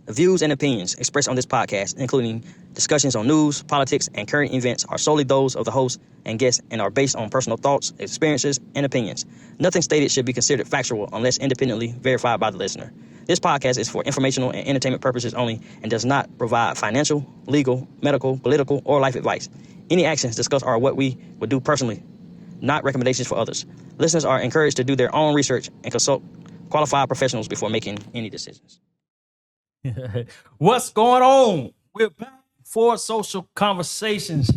The views and opinions expressed on this podcast, including discussions on news, politics, and current events, are solely those of the host and guests and are based on personal thoughts, experiences, and opinions. Nothing stated should be considered factual unless independently verified by the listener. This podcast is for informational and entertainment purposes only and does not provide financial, legal, medical, political, or life advice. Any actions discussed are what we would do personally, not recommendations for others. Listeners are encouraged to do their own research and consult qualified professionals before making any decisions. What's going on? We're back for social conversations.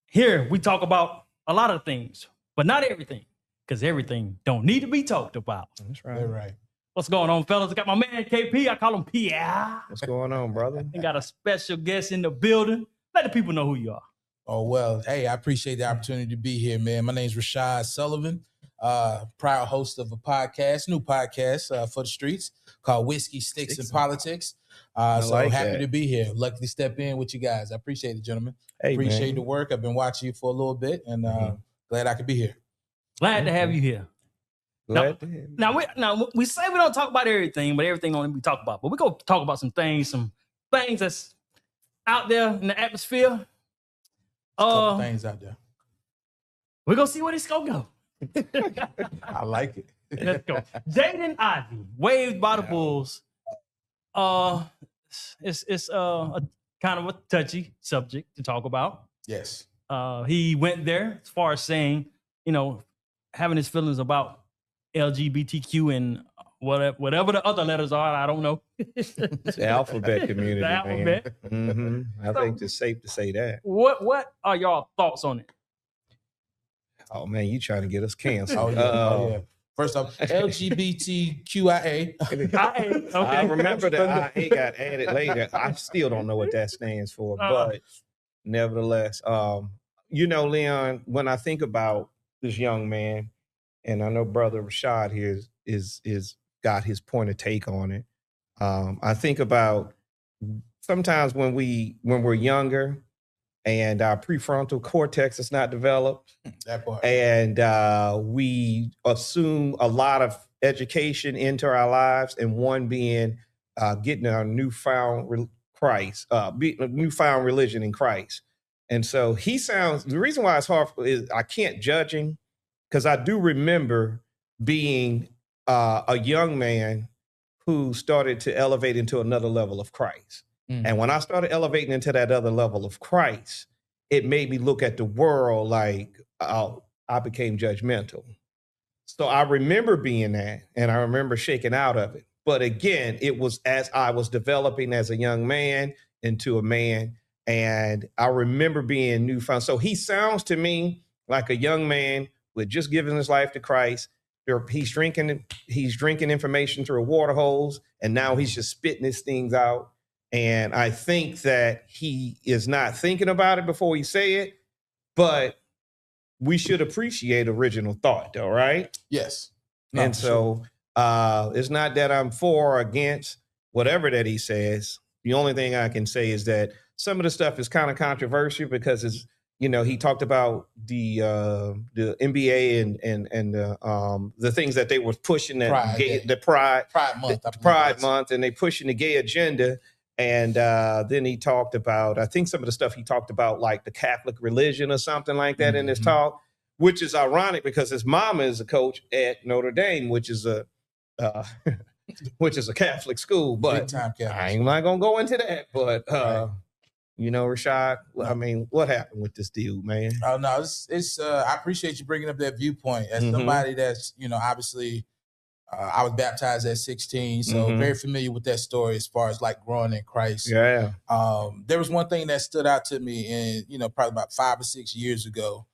Here we talk about a lot of things, but not everything, because everything don't need to be talked about. That's right. Right. What's going on, fellas? I got my man KP. I call him P.I. What's going on, brother? And got a special guest in the building. Let the people know who you are. Oh, well, hey, I appreciate the opportunity to be here, man. My name's Rashad Sullivan, proud host of a podcast, new podcast for the streets called Whiskey, Sticks, and Politics. So like happy that. to be here. Luckily step in with you guys. I appreciate it, gentlemen. Hey, appreciate man. the work. I've been watching you for a little bit, and glad I could be here. Glad to have you here. Glad to hear. Now we say we don't talk about everything, but everything only we talk about. But we're gonna talk about some things that's out there in the atmosphere. A couple things out there. We're gonna see where this gonna go. I like it. Let's go. Jaden Ivey, waived by the Bulls. It's a kind of a touchy subject to talk about. Yes. He went there as far as saying, having his feelings about LGBTQ and whatever the other letters are. I don't know. It's the alphabet community, The alphabet. man. I think it's safe to say that. What are y'all thoughts on it? Oh, man, you trying to get us canceled. Oh, yeah. Yeah. First off, LGBTQIA. Okay. I remember that IA got added later. I still don't know what that stands for, but nevertheless, Leon, when I think about this young man, and I know brother Rashad here is got his point of take on it. I think about sometimes when we're younger and our prefrontal cortex is not developed, That part. and we assume a lot of education into our lives, and one being getting our newfound religion in Christ. And so the reason why it's hard is I can't judge him, because I do remember being a young man who started to elevate into another level of Christ. And when I started elevating into that other level of Christ, it made me look at the world like I became judgmental. So I remember being that, and I remember shaking out of it. But again, it was as I was developing as a young man into a man, and I remember being newfound. So he sounds to me like a young man who had just given his life to Christ. He's drinking information through a water hose, and now he's just spitting his things out. And I think that he is not thinking about it before he say it, but we should appreciate original thought, though, right? Yes. And so it's not that I'm for or against whatever that he says. The only thing I can say is that some of the stuff is kind of controversial because it's, he talked about the NBA and the things that they were pushing, the Pride Month, and they pushing the gay agenda. And then he talked about, I think some of the stuff he talked about, like the Catholic religion or something like that in his talk, which is ironic because his mama is a coach at Notre Dame, which is a Catholic school. But I'm not gonna go into that. But Rashad, I mean, what happened with this dude, man? Oh no, it's I appreciate you bringing up that viewpoint as somebody that's obviously. I was baptized at 16, so very familiar with that story as far as like growing in Christ. Yeah. There was one thing that stood out to me, probably about 5 or 6 years ago,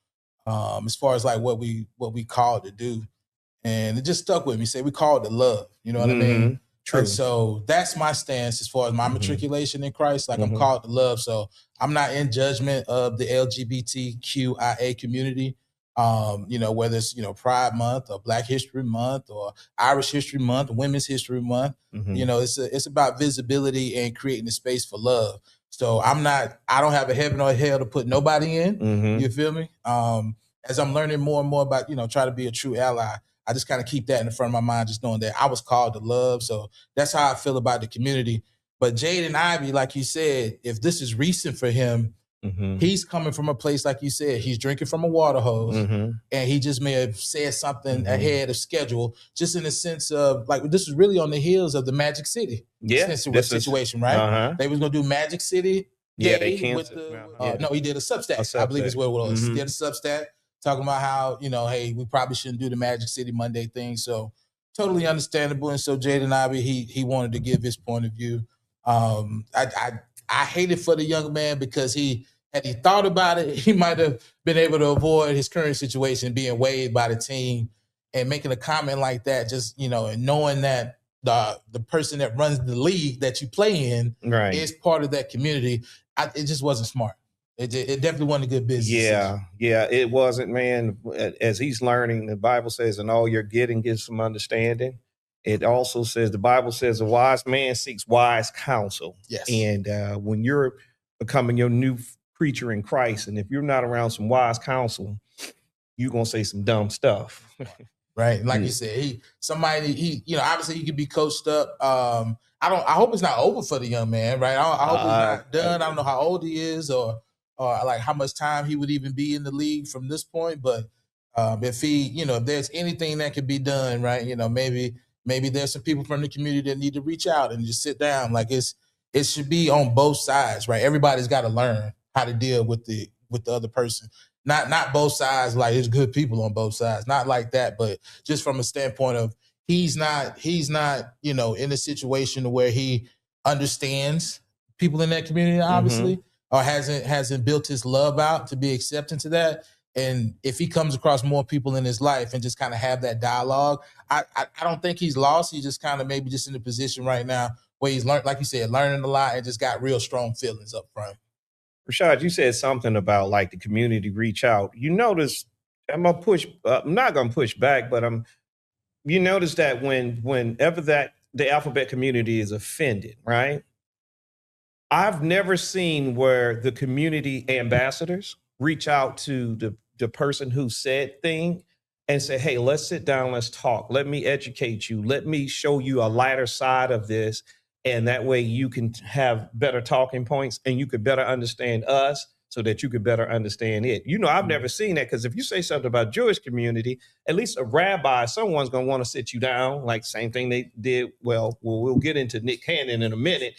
as far as like what we called to do, and it just stuck with me. Say we called to love, you know what I mean? True. And so that's my stance as far as my matriculation in Christ. Like I'm called to love, so I'm not in judgment of the LGBTQIA community. Whether it's, Pride Month or Black History Month or Irish History Month, Women's History Month, it's about visibility and creating a space for love. So I don't have a heaven or a hell to put nobody in. You feel me? As I'm learning more and more about, try to be a true ally, I just kind of keep that in the front of my mind, just knowing that I was called to love. So that's how I feel about the community. But Jaden Ivey, like you said, if this is recent for him, he's coming from a place, like you said, he's drinking from a water hose, and he just may have said something ahead of schedule, just in the sense of, like, this is really on the heels of the Magic City situation, right? They was going to do Magic City. Yeah, they canceled. No, he did a Substack. I believe is what it was. He did a Substack talking about how, hey, we probably shouldn't do the Magic City Monday thing. So totally understandable. And so Jaden Ivey, he wanted to give his point of view. I hate it for the young man, because had he thought about it, he might have been able to avoid his current situation being waived by the team, and making a comment like that, just, and knowing that the person that runs the league that you play in is part of that community. It just wasn't smart. It definitely wasn't a good business. Yeah, it wasn't, man. As he's learning, the Bible says, "And all you're getting gives some understanding." It also says, the Bible says, a wise man seeks wise counsel. Yes. And when you're becoming your new creature in Christ, and if you're not around some wise counsel, you're gonna say some dumb stuff. Right. Like you said, obviously he could be coached up. I hope it's not over for the young man, right? I hope he's not done. I don't know how old he is, or like how much time he would even be in the league from this point. But if if there's anything that could be done, right, maybe there's some people from the community that need to reach out and just sit down. Like, it should be on both sides, right? Everybody's got to learn how to deal with the other person. Not both sides, like there's good people on both sides. Not like that, but just from a standpoint of he's not, in a situation where he understands people in that community, obviously, or hasn't built his love out to be accepting to that. And if he comes across more people in his life and just kind of have that dialogue, I don't think he's lost. He's just kind of maybe just in a position right now where he's learned, like you said, learning a lot and just got real strong feelings up front. Rashad, you said something about like the community reach out. You notice, I'm not going to push back, but you notice that whenever the alphabet community is offended, right? I've never seen where the community ambassadors reach out to the person who said thing and say, hey, let's sit down, let's talk. Let me educate you. Let me show you a lighter side of this. And that way you can have better talking points and you could better understand us so that you could better understand it. I've never seen that, because if you say something about Jewish community, at least a rabbi, someone's going to want to sit you down, like same thing they did. Well, we'll get into Nick Cannon in a minute,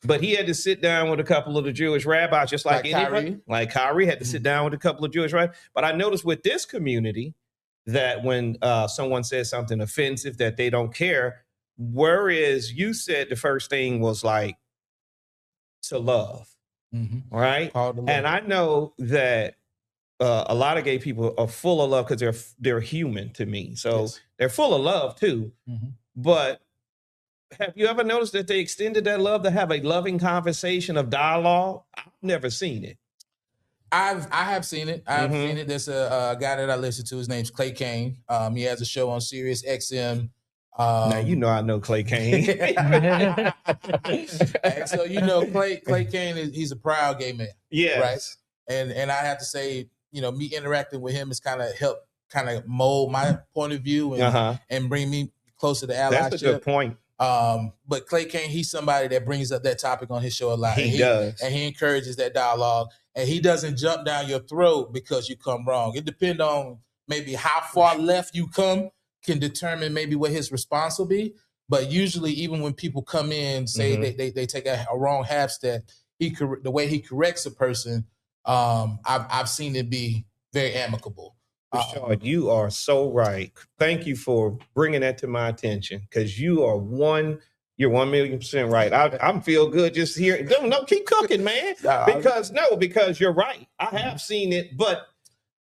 but he had to sit down with a couple of the Jewish rabbis, just like anybody. Like Kyrie had to sit down with a couple of Jewish rabbis. But I noticed with this community that when someone says something offensive, that they don't care. Whereas you said the first thing was like to love, right? And I know that a lot of gay people are full of love because they're human to me. So they're full of love too. But have you ever noticed that they extended that love to have a loving conversation of dialogue? I've never seen it. I have seen it. I've seen it. There's a guy that I listen to. His name's Clay Kane. He has a show on Sirius XM. Now I know Clay Kane. And so Clay Kane he's a proud gay man. Yes. Right. And I have to say, me interacting with him has kind of helped mold my point of view and bring me closer to allyship. That's a good point. But Clay Kane, he's somebody that brings up that topic on his show a lot. He does. And he encourages that dialogue. And he doesn't jump down your throat because you come wrong. It depends on maybe how far left you come can determine maybe what his response will be. But usually, even when people come in, say they take a wrong half step, the way he corrects a person, I've seen it be very amicable. Rashad, you are so right. Thank you for bringing that to my attention, because you're 1,000,000% right. I'm feel good just hearing. No, keep cooking, man. Because you're right. I have seen it, but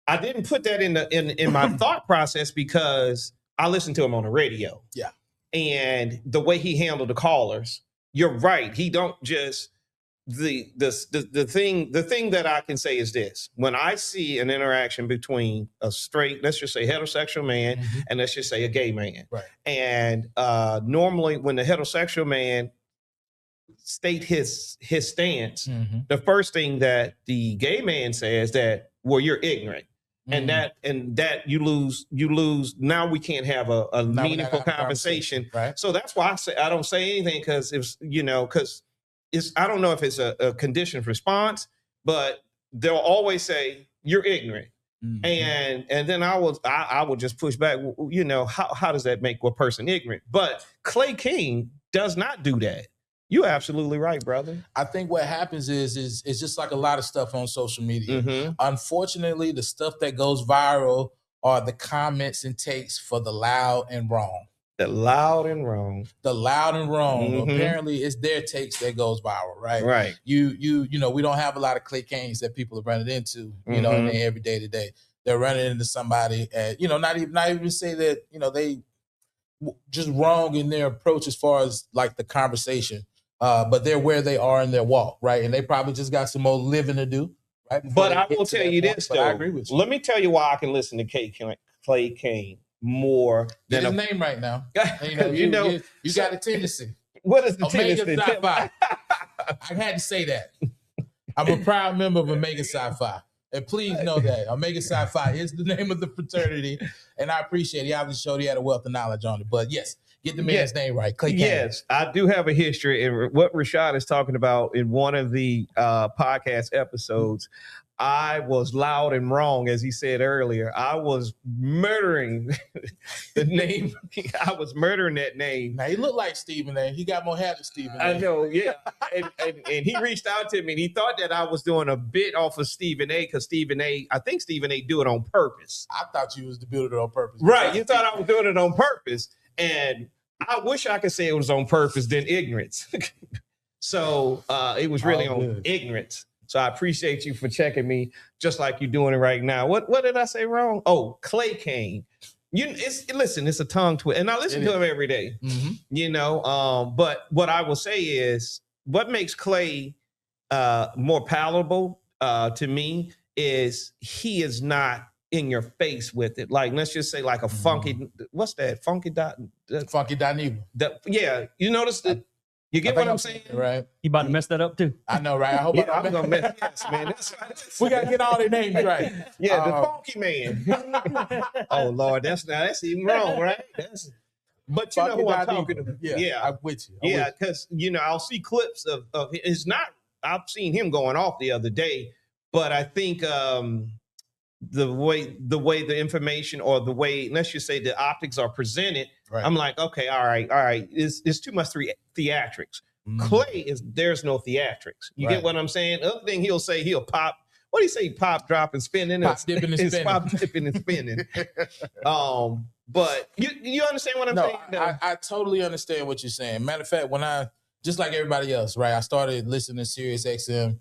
I didn't put that in my thought process because I listened to him on the radio. Yeah. And the way he handled the callers, you're right. He don't just the thing that I can say is this: when I see an interaction between a straight, let's just say heterosexual man, and let's just say a gay man, right? And normally when the heterosexual man state his stance, the first thing that the gay man says that, well, you're ignorant. and that you lose. Now we can't have a meaningful conversation. Right. So that's why I don't say anything, because I don't know if it's a conditioned response, but they'll always say you're ignorant. And then I would just push back. How does that make a person ignorant? But Clay King does not do that. You're absolutely right, brother. I think what happens is it's just like a lot of stuff on social media. Unfortunately, the stuff that goes viral are the comments and takes for the loud and wrong. The loud and wrong. Apparently, it's their takes that goes viral, right? Right. We don't have a lot of Clay Kings that people are running into, in their everyday to day. They're running into somebody, not even say that, they just wrong in their approach as far as like the conversation. But they're where they are in their walk, right? And they probably just got some more living to do, right? But I will tell you this, though. I agree with you. Let me tell you why I can listen to Clay King more than his name right now. You got a tendency. What is the Omega tendency? Sci-Fi. I had to say that. I'm a proud member of Omega Sci-Fi. And please know that Omega Sci-Fi is the name of the fraternity. And I appreciate it. He obviously showed he had a wealth of knowledge on it. But yes, get the man's name right. Clay King. Yes, I do have a history. And what Rashad is talking about in one of the podcast episodes, I was loud and wrong, as he said earlier. I was murdering the name. I was murdering that name. Now, he looked like Stephen A. He got more hair than Stephen A. I know, yeah. and he reached out to me, and he thought that I was doing a bit off of Stephen A, because I think Stephen A do it on purpose. I thought you was to build it on purpose. Right, you thought I was doing it on purpose. And I wish I could say it was on purpose than ignorance. So it was really on ignorance. So I appreciate you for checking me, just like you're doing it right now. What did I say wrong? Oh, Clay King. It's a tongue twister, and I listen to him every day. But what I will say is, what makes Clay more palatable to me is he is not in your face with it. Like, let's just say like a funky, what's that? Funky dot Evil. Yeah, you notice that. You get what I'm saying? Right. You about to mess that up too? I know, right? I hope I'm gonna mess. Yes, man. We gotta get all their names right. Yeah, the funky man. Oh Lord, that's even wrong, right? But you know who I'm talking about. Yeah, I'm with you. Yeah, because I'll see clips of it's not. I've seen him going off the other day, but I think the way the information, or the way, let's just say, the optics are presented, right. I'm like, okay, all right. It's too much theatrics. Clay there's no theatrics. You get what I'm saying? The other thing he'll say, he'll pop. What do you say? Pop, drop, and spinning. Pop, dipping, and spinning. Pop, dipping, and spinning. But you understand what I'm saying? No, I totally understand what you're saying. Matter of fact, when just like everybody else, right? I started listening to Sirius XM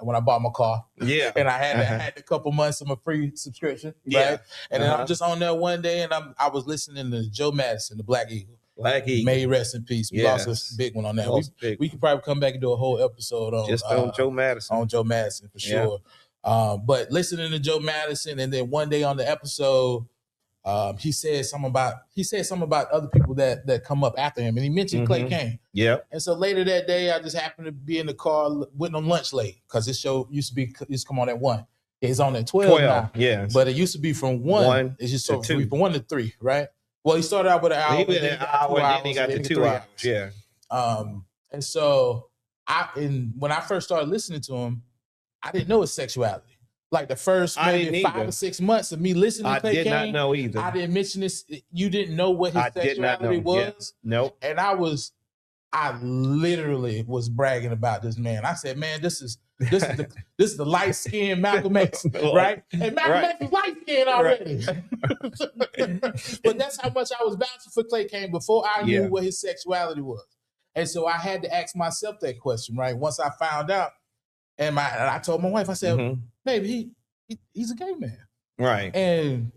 when I bought my car. Yeah. And I had a couple months of my free subscription. Yeah. Right? And then I'm just on there one day, and I was listening to Joe Madison, the Black Eagle. May he rest in peace. We lost a big one on that. We could probably come back and do a whole episode on Joe Madison. On Joe Madison, for sure. But listening to Joe Madison, and then one day on the episode, he said something about other people that come up after him, and he mentioned Clay King. Yeah. And so later that day, I just happened to be in the car, went on lunch late, because this show used to come on at 1. It's on at 12 now. Yeah. But it used to be from 1. It's just from 1 to 3, right? Well, he started out with an hour. He went an hour, and then he got to 2 hours. Yeah. And so when I first started listening to him, I didn't know his sexuality. Like the first maybe 5 or 6 months of me listening to Clay King, I did not know either. I didn't mention this. You didn't know what his sexuality was. Yeah. Nope. And I literally was bragging about this man. I said, man, this is the light skinned Malcolm X, right? And Malcolm X is light skinned already. But that's how much I was vouching for Clay King before I knew what his sexuality was. And so I had to ask myself that question, right? Once I found out, and I told my wife, I said, baby, he's a gay man. Right. And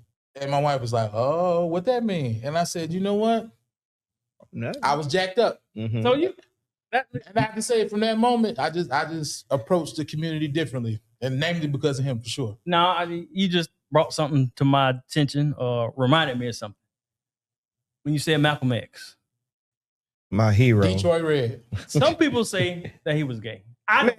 my wife was like, oh, what that mean? And I said, you know what? No. I was jacked up. So and I have to say, from that moment, I just approached the community differently, and namely because of him, for sure. No, you just brought something to my attention, or reminded me of something. When you said Malcolm X. My hero. Detroit Red. Some people say that he was gay.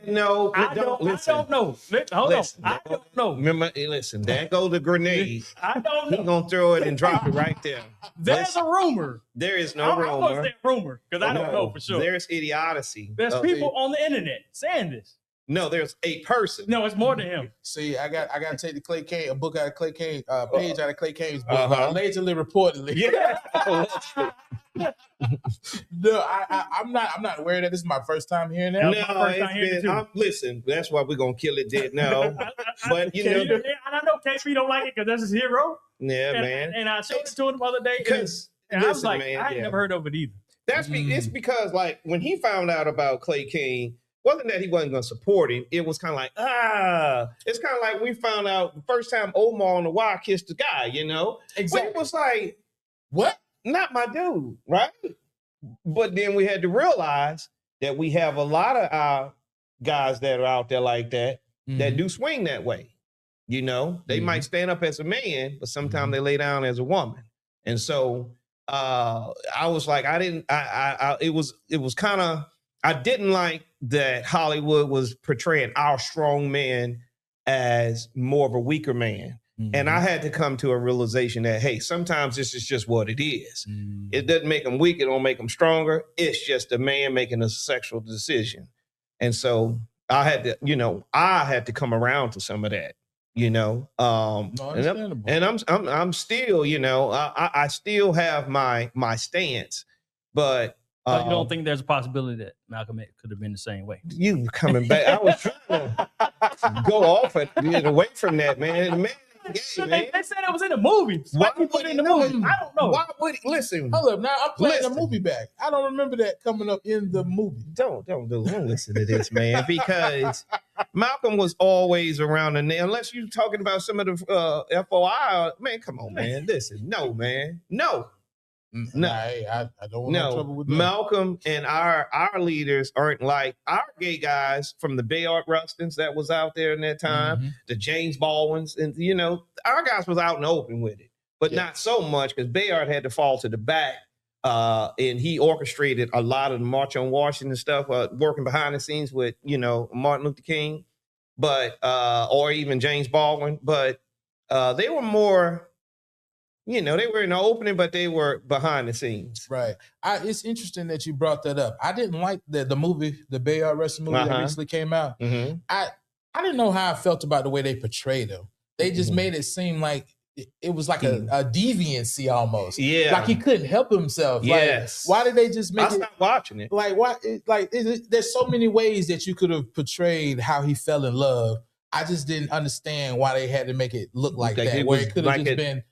no, I don't know. Hold on. I don't know. Remember, listen, there goes the grenade. I don't know. He's going to throw it and drop it right there. There's a rumor. There is no rumor. I was that rumor because I don't know for sure. There's idiocy. There's people on the internet saying this. No, there's a person. No, it's more than him. See, I got to take the Clay Kane, a book out of Clay Kane, page out of Clay Kane's book. Allegedly, reportedly. Yeah. No, I'm not aware that this is my first time hearing that. No, listen, that's why we're gonna kill it dead now. But you know, and I know KP don't like it because that's his hero. Yeah, man. And I showed it to him the other day, and I was like, man, I ain't never heard of it either. It's because like when he found out about Clay King, wasn't that he wasn't going to support him. It was kind of like, it's kind of like we found out the first time Omar on the Wire kissed the guy, you know? Exactly. It was like, what? Not my dude, right? But then we had to realize that we have a lot of our guys that are out there like that, that do swing that way. You know, they might stand up as a man, but sometimes they lay down as a woman. And so I was like, it was kind of, I didn't like that Hollywood was portraying our strong man as more of a weaker man. And I had to come to a realization that, hey, sometimes this is just what it is. It doesn't make them weak. It don't make them stronger. It's just a man making a sexual decision. And so I had to come around to some of that, you know. And I'm still, you know, I still have my stance, but so you don't think there's a possibility that Malcolm X could have been the same way? You coming back? I was trying to go off and get away from that, man. They said it was in the movie. Why you put it in the movie? I don't know. Why would listen? Hold up, now I'm playing the movie back. I don't remember that coming up in the movie. Don't listen to this, man, because Malcolm was always around unless you're talking about some of the FOI. Man, come on, man. Listen, no, man, no. No, I don't want no trouble with that. Malcolm and our leaders aren't like our gay guys from the Bayard Rustins that was out there in that time, the James Baldwins, and you know, our guys was out in the open with it, but not so much because Bayard had to fall to the back, and he orchestrated a lot of the March on Washington stuff, working behind the scenes with, you know, Martin Luther King, but or even James Baldwin, but they were more. You know, they were in the opening, but they were behind the scenes. Right. It's interesting that you brought that up. I didn't like the movie, the Bayard Rustin movie that recently came out. I didn't know how I felt about the way they portrayed him. They just made it seem like it was like a deviancy almost. Yeah. Like he couldn't help himself. Yes. Like, why did they just make I stopped watching it. Like, why? There's so many ways that you could have portrayed how he fell in love. I just didn't understand why they had to make it look like that, where it could have just been...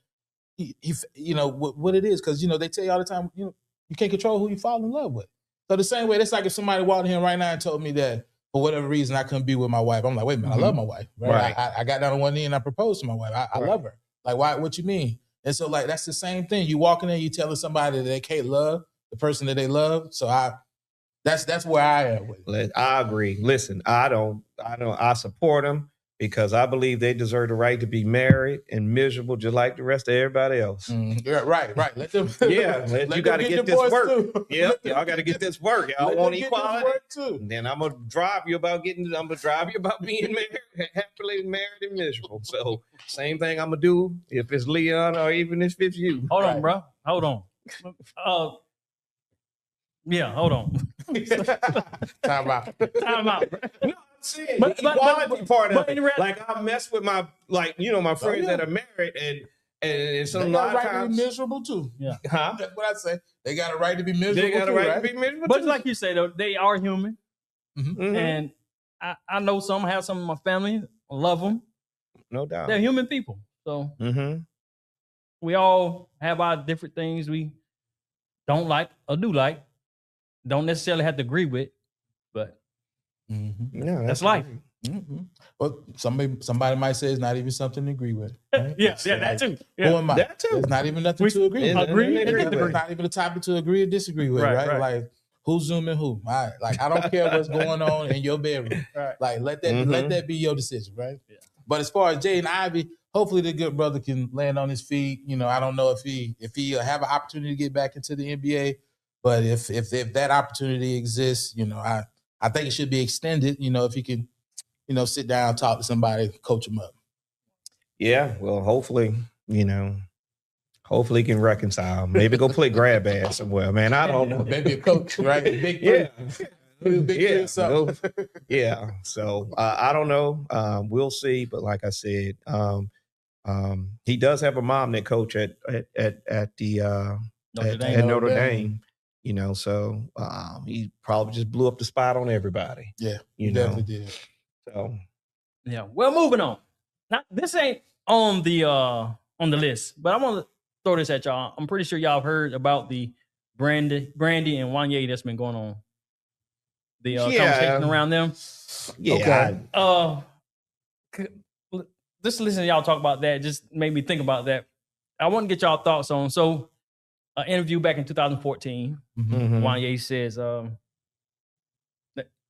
you know what it is, because you know they tell you all the time, you know, you can't control who you fall in love with. So the same way, that's like if somebody walked in right now and told me that for whatever reason I couldn't be with my wife. I'm like, wait a minute, I love my wife. Right? I got down on one knee and I proposed to my wife. I love her. Like, why? What you mean? And so like that's the same thing. You walking in, you telling somebody that they can't love the person that they love. So that's where I am with it. I agree. Listen, I support them. Because I believe they deserve the right to be married and miserable just like the rest of everybody else. Yeah, right. Let them. You got to get this work. Y'all got to get this work. Y'all want equality too. Then I'm gonna drive you about being married, happily married and miserable. So same thing I'm gonna do if it's Leon or even if it's you. Hold on, bro. Hold on. Hold on. Time out. No, but equality part of it. Like I mess with my my friends that are married and some they got a right to be miserable too. Yeah. Huh? That's what I say. They got a right to be miserable. They got a right to be miserable. But like you say though, they are human. And I know some have some of my family. I love them. No doubt. They're human people. So we all have our different things we don't like or do like. Don't necessarily have to agree with, but that's life. Well, somebody might say it's not even something to agree with. Right? That too. Yeah. Who am I? That too. It's not even nothing to agree with. It's not even a topic to agree or disagree with, right? Like who's zooming who? All right. Like I don't care what's going on in your bedroom. Right. Like let that be your decision, right? Yeah. But as far as Jaden Ivey, hopefully the good brother can land on his feet. You know, I don't know if he have an opportunity to get back into the NBA. But if that opportunity exists, you know, I I think it should be extended. If you can, sit down, talk to somebody, coach them up. Yeah, well, hopefully he can reconcile. Maybe go play grab ass somewhere, man. I don't know. Maybe a coach, right? Big yeah. Yeah. So I don't know. We'll see. But like I said, he does have a mom that coach at Notre Dame. So he probably just blew up the spot on everybody. Yeah, he definitely did. So yeah. Well, moving on. Now, this ain't on the list, but I want to throw this at y'all. I'm pretty sure y'all have heard about the Brandy and Wanya that's been going on. The conversation around them. Yeah. Okay. Just listen to y'all talk about that just made me think about that. I want to get y'all thoughts on. So, an interview back in 2014, Wanya says,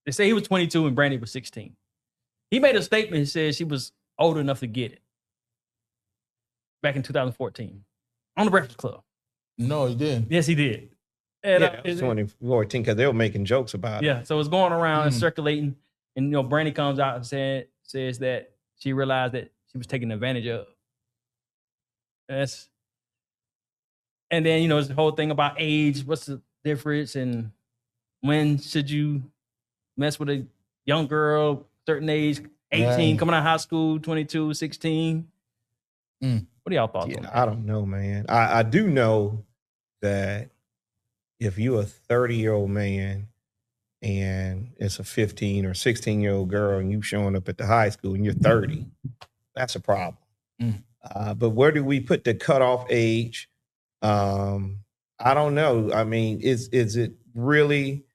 they say he was 22 and Brandy was 16. He made a statement. He said she was old enough to get it. Back in 2014 on the Breakfast Club. No, he didn't. Yes, he did. And, it was 2014 because they were making jokes about it. Yeah, so it's going around and circulating, and Brandy comes out and says that she realized that she was taken advantage of. And then it's the whole thing about age. What's the difference, and when should you mess with a young girl, certain age, 18, coming out of high school, 22, 16? What are y'all thoughts on that? I don't know, man. I do know that if you're a 30-year-old man and it's a 15 or 16-year-old girl and you showing up at the high school and you're 30, that's a problem. But where do we put the cutoff age? I don't know. I mean, is it really,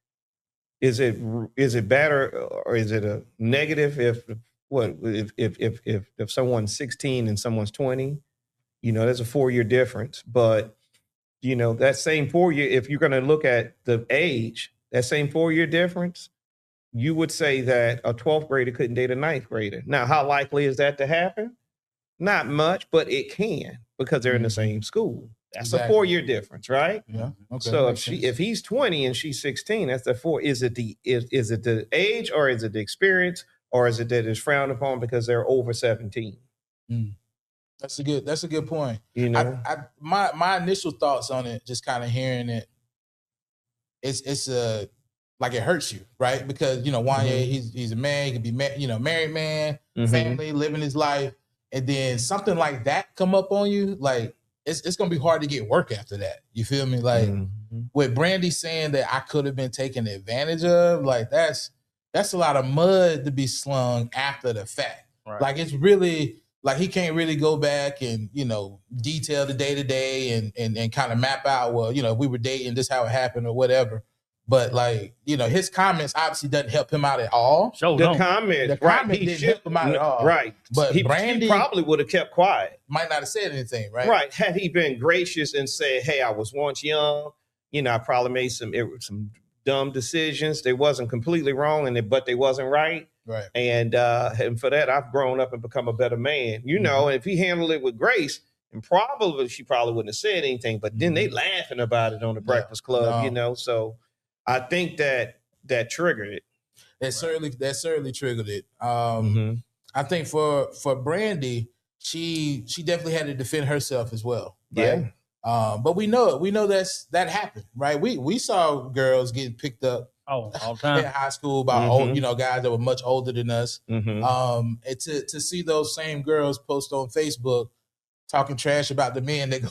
is it better or is it a negative if someone's 16 and someone's 20? There's a 4-year difference, but that same 4 year, if you're going to look at the age, that same 4-year difference, you would say that a 12th grader couldn't date a 9th grader. Now, how likely is that to happen? Not much, but it can because they're in the same school. That's a 4-year difference, right? Yeah. Okay. So if he's 20 and she's 16, that's the 4. Is it the age or is it the experience or is it that it's frowned upon because they're over 17? That's a good point. My initial thoughts on it, just kind of hearing it, it's like it hurts you, right? Because Wanya, he's a man, he can be married man, family, living his life, and then something like that come up on you, like it's gonna be hard to get work after that. You feel me? Like with Brandy saying that I could have been taken advantage of, like that's a lot of mud to be slung after the fact. Right. Like it's really. Like he can't really go back and, detail the day-to-day and kind of map out, well, we were dating, this how it happened or whatever. But like, his comments obviously doesn't help him out at all. The comment didn't help him out at all. Right. But Brandy he probably would have kept quiet. Might not have said anything, right? Right. Had he been gracious and said, hey, I was once young, I probably made some dumb decisions. They wasn't completely wrong, but they wasn't right. Right. And for that, I've grown up and become a better man. And if he handled it with grace, and she probably wouldn't have said anything. But then they laughing about it on the Breakfast Club, So I think that triggered it. That certainly triggered it. I think for Brandy, she definitely had to defend herself as well. Right? Yeah. But we know that happened, right? We saw girls getting picked up. All the time in high school by old, guys that were much older than us. And to see those same girls post on Facebook talking trash about the men they go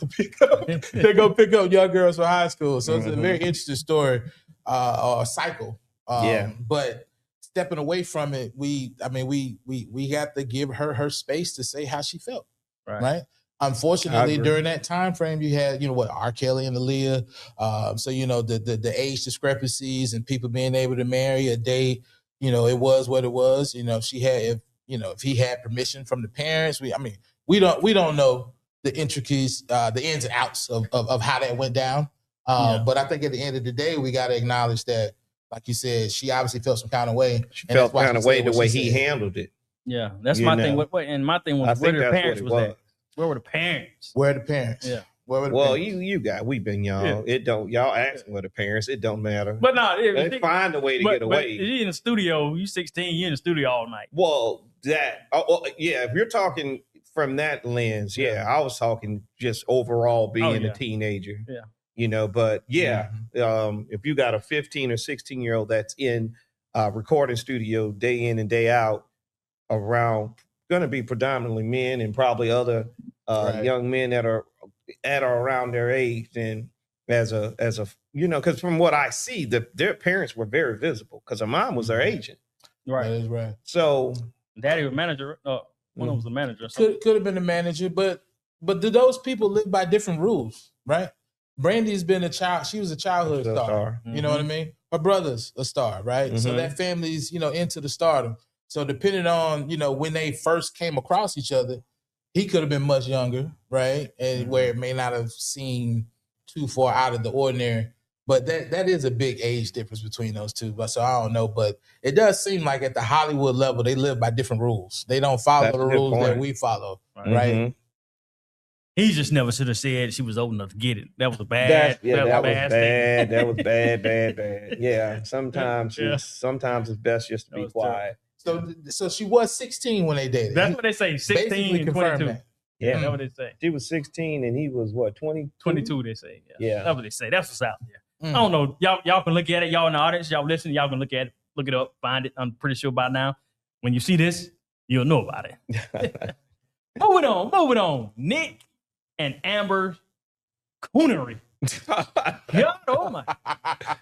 pick up young girls from high school. So it's a very interesting story or cycle. But stepping away from it, we got to give her space to say how she felt. Right? Unfortunately, during that time frame, you had, R. Kelly and Aaliyah. So, the age discrepancies and people being able to marry a date, it was what it was. If he had permission from the parents, we don't know the intricacies, the ins and outs of how that went down. But I think at the end of the day, we got to acknowledge that, like you said, she obviously felt some kind of way. She felt kind of way the way he handled it. Yeah, that's my thing. And my thing was where the parents was at. Where were the parents? Where are the parents? Yeah. Well, we've been young. Yeah. It don't, y'all asking with the parents. It don't matter. But no, they find a way to get away. But you in the studio, you 16, you in the studio all night. Well, if you're talking from that lens, I was talking just overall being a teenager. Yeah. You know, but if you got a 15 or 16-year-old that's in a recording studio day in and day out around, going to be predominantly men and probably other young men that are at or around their age, and as a because from what I see, their parents were very visible because her mom was their agent. Right. That is right. So daddy was manager. One was the manager. Could have been the manager, but do those people live by different rules, right? Brandy's been a child. She was a childhood star. You know what I mean? Her brother's a star, right? So that family's, into the stardom. So depending on, when they first came across each other, he could have been much younger, right? And where it may not have seemed too far out of the ordinary. But that is a big age difference between those two. But so I don't know. But it does seem like at the Hollywood level, they live by different rules. They don't follow the rules that we follow, right? He just never should have said she was old enough to get it. That was a bad. That was bad. Yeah, sometimes it's best just to be quiet. So she was 16 when they dated. That's what they say. 16 and 22. That. Yeah, that's what they say. She was 16 and he was what, 20? 22, they say. Yeah, that's what they say. That's what's out there. Mm. I don't know. Y'all can look at it. Y'all in the audience, y'all listen. Y'all can look at it, look it up, find it. I'm pretty sure by now, when you see this, you'll know about it. Moving on. Nick and Amber Coonery. God, oh my!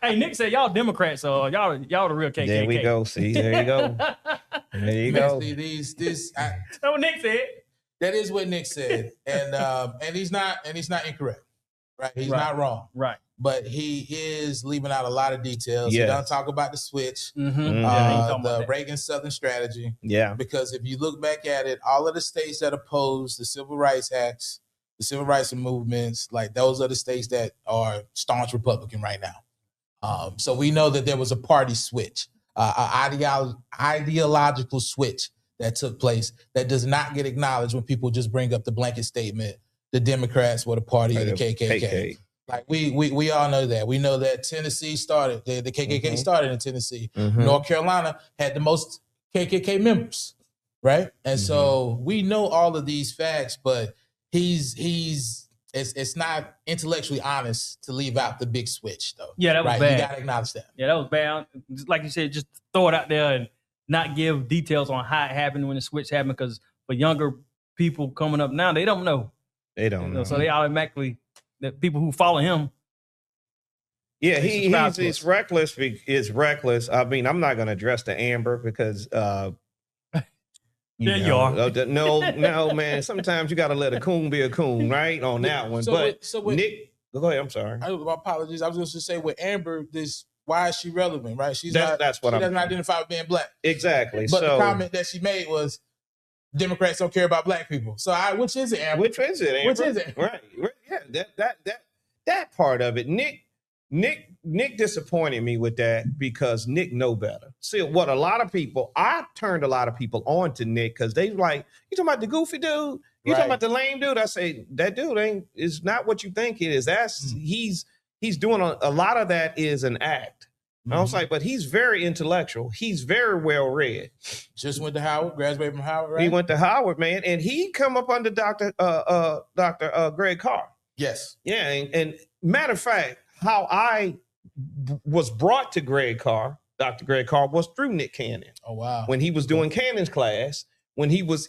Hey, Nick said y'all Democrats, so y'all the real KKK. There we go. See, there you go. There you go. See, that's what Nick said. That is what Nick said, and he's not incorrect, right? He's not wrong, right? But he is leaving out a lot of details. He doesn't talk about the switch, the Reagan Southern strategy, because if you look back at it, all of the states that opposed the Civil Rights Acts, the civil rights movements, like those are the states that are staunch Republican right now. So we know that there was a party switch, ideological switch that took place that does not get acknowledged when people just bring up the blanket statement, the Democrats were the party of the KKK. Like we all know that. We know that Tennessee started, the KKK started in Tennessee. North Carolina had the most KKK members, right? And so we know all of these facts, but it's not intellectually honest to leave out the big switch, though. Yeah, that was bad. You gotta acknowledge that. Yeah, that was bad. Just like you said, just throw it out there and not give details on how it happened when the switch happened, because for younger people coming up now, they don't know. They don't know. So they automatically, the people who follow him. Yeah, he's reckless. It's reckless. I mean, I'm not going to address the Amber because you are. No, man. Sometimes you got to let a coon be a coon, right? On that one. Nick, go ahead. I'm sorry. My apologies. I was going to say with Amber, why is she relevant, right? She doesn't identify with being black. Exactly. But the comment that she made was, Democrats don't care about black people. So which is it, Amber? Which is it, Amber? Which is it? Right. Yeah. That part of it. Nick disappointed me with that because Nick know better. See, what a lot of people, I turned a lot of people on to Nick because they like, you talking about the goofy dude? You talking about the lame dude? I say, that dude is not what you think it is. He's doing a lot of that is an act. I was like, but he's very intellectual. He's very well read. Just went to Howard, graduated from Howard, right? He went to Howard, man, and he come up under Dr. Greg Carr. Yes. Yeah, and matter of fact, how I was brought to Greg Carr, Dr. Greg Carr, was through Nick Cannon. Oh wow! When he was doing Cannon's class, when he was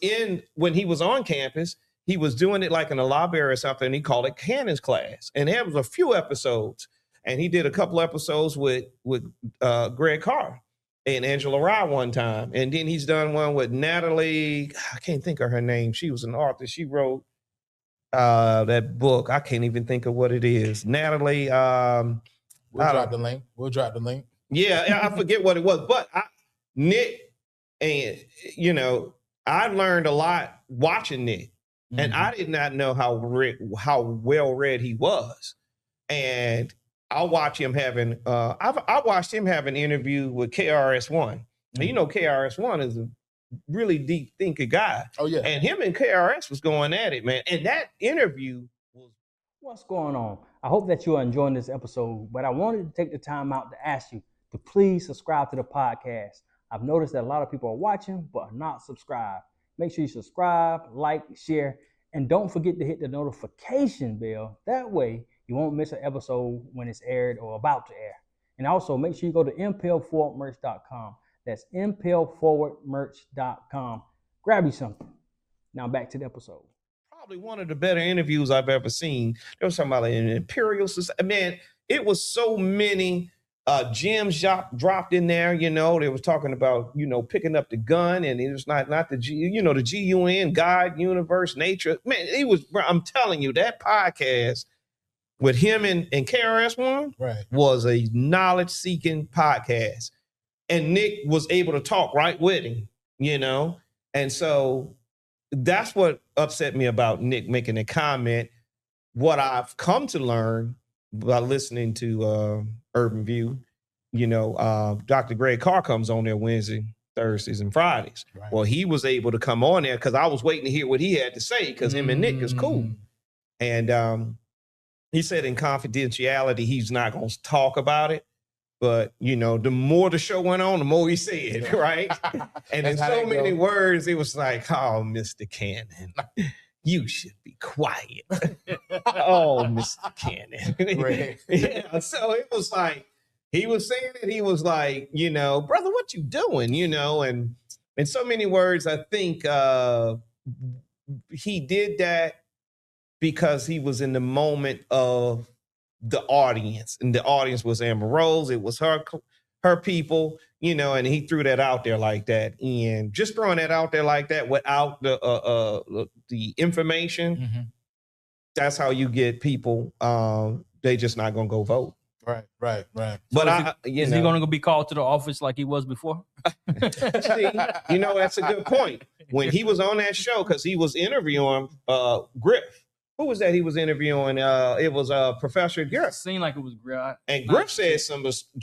on campus, he was doing it like in a library or something. And he called it Cannon's class, and there was a few episodes. And he did a couple episodes with Greg Carr and Angela Rye one time. And then he's done one with Natalie. I can't think of her name. She was an author. She wrote that book. I can't even think of what it is. Natalie. We'll drop the link. Yeah, I forget what it was. But Nick, and I learned a lot watching Nick. And I did not know how well read he was. And I watched him having an interview with KRS-One. And KRS-One is a really deep thinking guy. Oh yeah. And him and KRS was going at it, man. And that interview was What's going on? I hope that you are enjoying this episode, but I wanted to take the time out to ask you to please subscribe to the podcast. I've noticed that a lot of people are watching but are not subscribed. Make sure you subscribe, like, share, and don't forget to hit the notification bell. That way you won't miss an episode when it's aired or about to air. And also make sure you go to impelforwardmerch.com. That's impelforwardmerch.com. Grab you something. Now back to the episode. Probably one of the better interviews I've ever seen. There was something about an imperial society. Man, it was so many gems dropped in there. You know, they was talking about, you know, picking up the gun, and it was not the G, you know, the GUN, God, universe, nature. Man, it was. I'm telling you, that podcast with him and KRS-One was a knowledge-seeking podcast, and Nick was able to talk right with him. You know, and so. That's what upset me about Nick making a comment. What I've come to learn by listening to Urban View, you know, Dr. Greg Carr comes on there Wednesday, Thursdays, and Fridays. Right. Well, he was able to come on there because I was waiting to hear what he had to say because him and Nick is cool. And he said in confidentiality, he's not going to talk about it. But, you know, the more the show went on, the more he said, right? And in so many words, it was like, oh, Mr. Cannon, you should be quiet. Oh, Mr. Cannon. Right. Yeah, so it was like, he was saying it. He was like, you know, brother, what you doing? You know, and in so many words, I think he did that because he was in the moment of the audience, and the audience was Amber Rose. It was her people, you know, and he threw that out there like that. And just throwing that out there like that without the information, that's how you get people. They just not gonna go vote. Right. But is he gonna be called to the office like he was before? See, you know, that's a good point. When he was on that show, because he was interviewing Griff. Who was that he was interviewing? It was Professor Griff. It seemed like it was Griff. And Griff said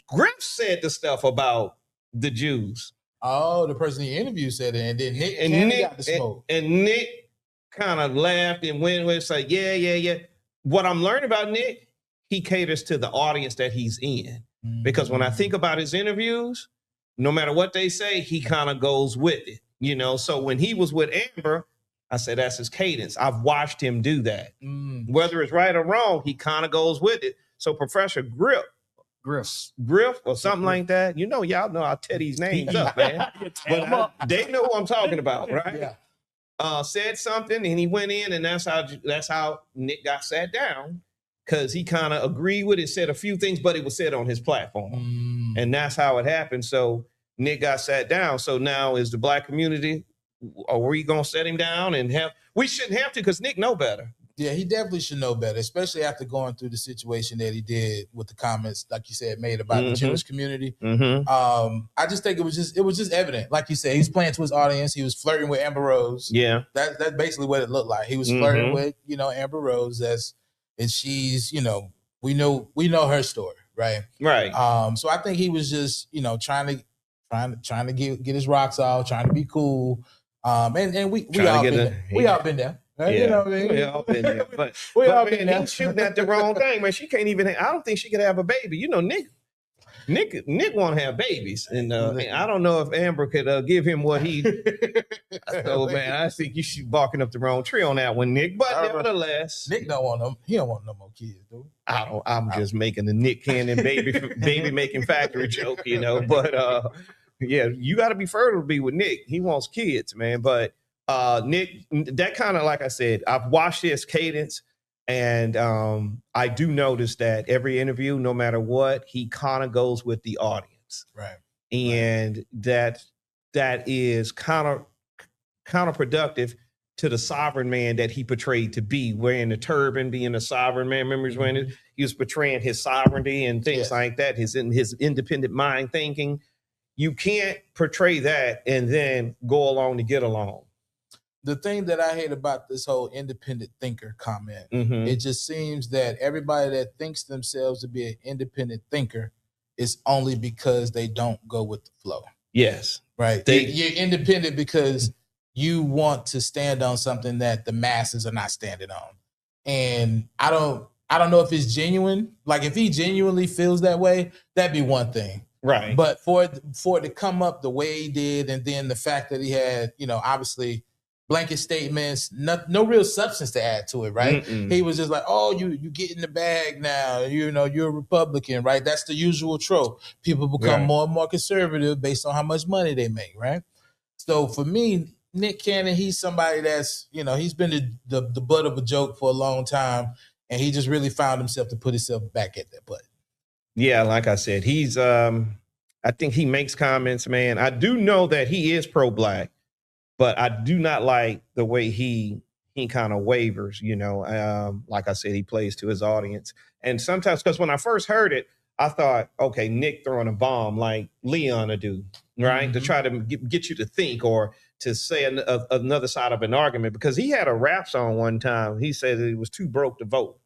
Griff said the stuff about the Jews. Oh, the person he interviewed said it, and then Nick got the smoke. And Nick kind of laughed and went with like, yeah. What I'm learning about Nick, he caters to the audience that he's in. Because when I think about his interviews, no matter what they say, he kind of goes with it. You know, so when he was with Amber, I said, that's his cadence. I've watched him do that. Whether it's right or wrong, he kind of goes with it. So Professor Griff or something like that. You know, y'all know I'll tear these names up, man. But they know who I'm talking about, right? Yeah. Said something and he went in, and that's how Nick got sat down, because he kind of agreed with it, said a few things, but it was said on his platform. And that's how it happened. So Nick got sat down. So now is the black community, are we going to set him down and we shouldn't have to, because Nick know better. Yeah, he definitely should know better, especially after going through the situation that he did with the comments, like you said, made about the Jewish community. I just think it was just evident. Like you said, he was playing to his audience. He was flirting with Amber Rose. Yeah. That's basically what it looked like. He was flirting with, you know, Amber Rose, and she's, you know, we know her story, right? Right. So I think he was just, you know, trying to get his rocks off, trying to be cool. And we all been there. Right? Yeah. You know what I mean? We all been there. But he's shooting at the wrong thing, man. She can't even, I don't think she could have a baby. You know, Nick want to have babies. And I don't know if Amber could give him what he, so man, I think you should barking up the wrong tree on that one, Nick. But nevertheless. Nick don't want them. He don't want no more kids, dude. I'm just making the Nick Cannon baby making factory joke, you know. But yeah, you got to be fertile to be with Nick. He wants kids, man. But Nick, that kind of, like I said, I've watched his cadence, and I do notice that every interview, no matter what, he kind of goes with the audience, right? And that is counterproductive to the sovereign man that he portrayed to be, wearing the turban, being a sovereign man. Remember when he was portraying his sovereignty and things like that, his independent mind thinking. You can't portray that and then go along to get along. The thing that I hate about this whole independent thinker comment, it just seems that everybody that thinks themselves to be an independent thinker is only because they don't go with the flow. Yes. Right. You're independent because you want to stand on something that the masses are not standing on. And I don't I don't know if it's genuine. Like if he genuinely feels that way, that'd be one thing. Right. But for it to come up the way he did, and then the fact that he had, obviously blanket statements, no real substance to add to it, right? He was just like, oh, you get in the bag now, you're a Republican, right? That's the usual trope. People become more and more conservative based on how much money they make, right? So for me, Nick Cannon, he's somebody that's, he's been the butt of a joke for a long time, and he just really found himself to put himself back at that butt. Yeah, like I said, he's I think he makes comments, man. I do know that he is pro-black, but I do not like the way he kind of wavers, like I said, he plays to his audience. And sometimes, because when I first heard it, I thought, okay, Nick throwing a bomb like Leon would do, right? To try to get you to think or to say another side of an argument, because he had a rap song one time. He said that he was too broke to vote.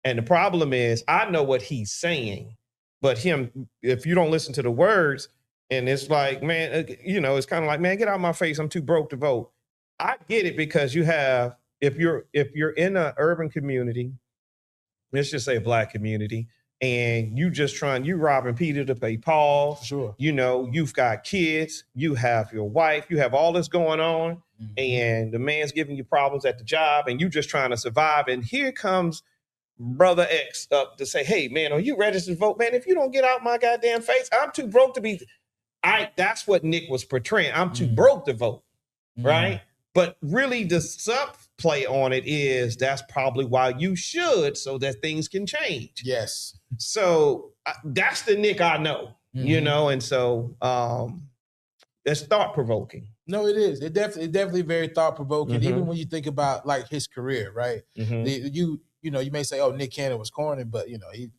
And the problem is, I know what he's saying, but him, if you don't listen to the words, and it's like, man, it's kind of like, man, get out of my face. I'm too broke to vote. I get it, because you have, if you're in an urban community, let's just say a black community, and you robbing Peter to pay Paul. Sure. You've got kids, you have your wife, you have all this going on, and the man's giving you problems at the job, and you just trying to survive. And here comes Brother X up to say, hey, man, are you registered to vote? Man, if you don't get out my goddamn face, I'm too broke to be. That's what Nick was portraying. I'm too broke to vote, right? But really the subplay on it is that's probably why you should, so that things can change. Yes. So that's the Nick I know, and so it's thought-provoking. No, it is. It definitely very thought-provoking, even when you think about like his career, right? You may say, oh, Nick Cannon was corny, but he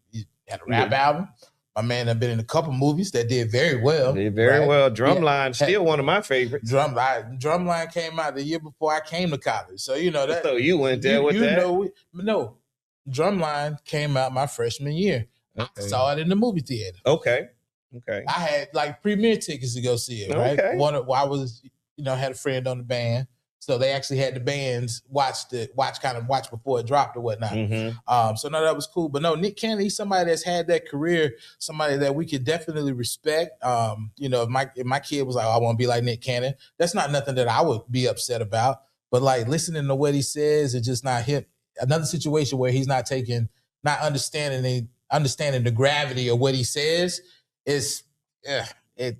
had a rap album. My man had been in a couple movies that did very well. Well. Drumline, still one of my favorites. Drumline came out the year before I came to college. So that. So you went there with that? No, Drumline came out my freshman year. Okay. I saw it in the movie theater. Okay. I had like premiere tickets to go see it, right? Okay. I was, had a friend on the band. So they actually had the bands watch before it dropped or whatnot. So no, that was cool. But no, Nick Cannon, he's somebody that's had that career, somebody that we could definitely respect. If my kid was like, oh, I want to be like Nick Cannon, that's not nothing that I would be upset about. But like listening to what he says, it's just not him. Another situation where he's not understanding the gravity of what he says is, it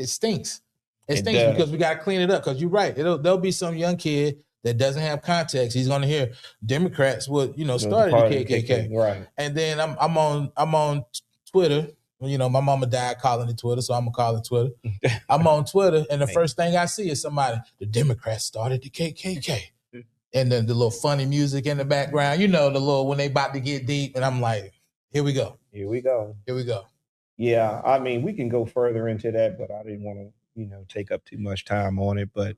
stinks. It stinks because we got to clean it up. Because you're right, there'll be some young kid that doesn't have context. He's going to hear Democrats started the KKK, right? And then I'm on Twitter. My mama died calling it Twitter, so I'm gonna call it Twitter. I'm on Twitter, and the first thing I see is somebody, the Democrats started the KKK, and then the little funny music in the background. The little when they about to get deep, and I'm like, here we go. Yeah, I mean, we can go further into that, but I didn't want to take up too much time on it. But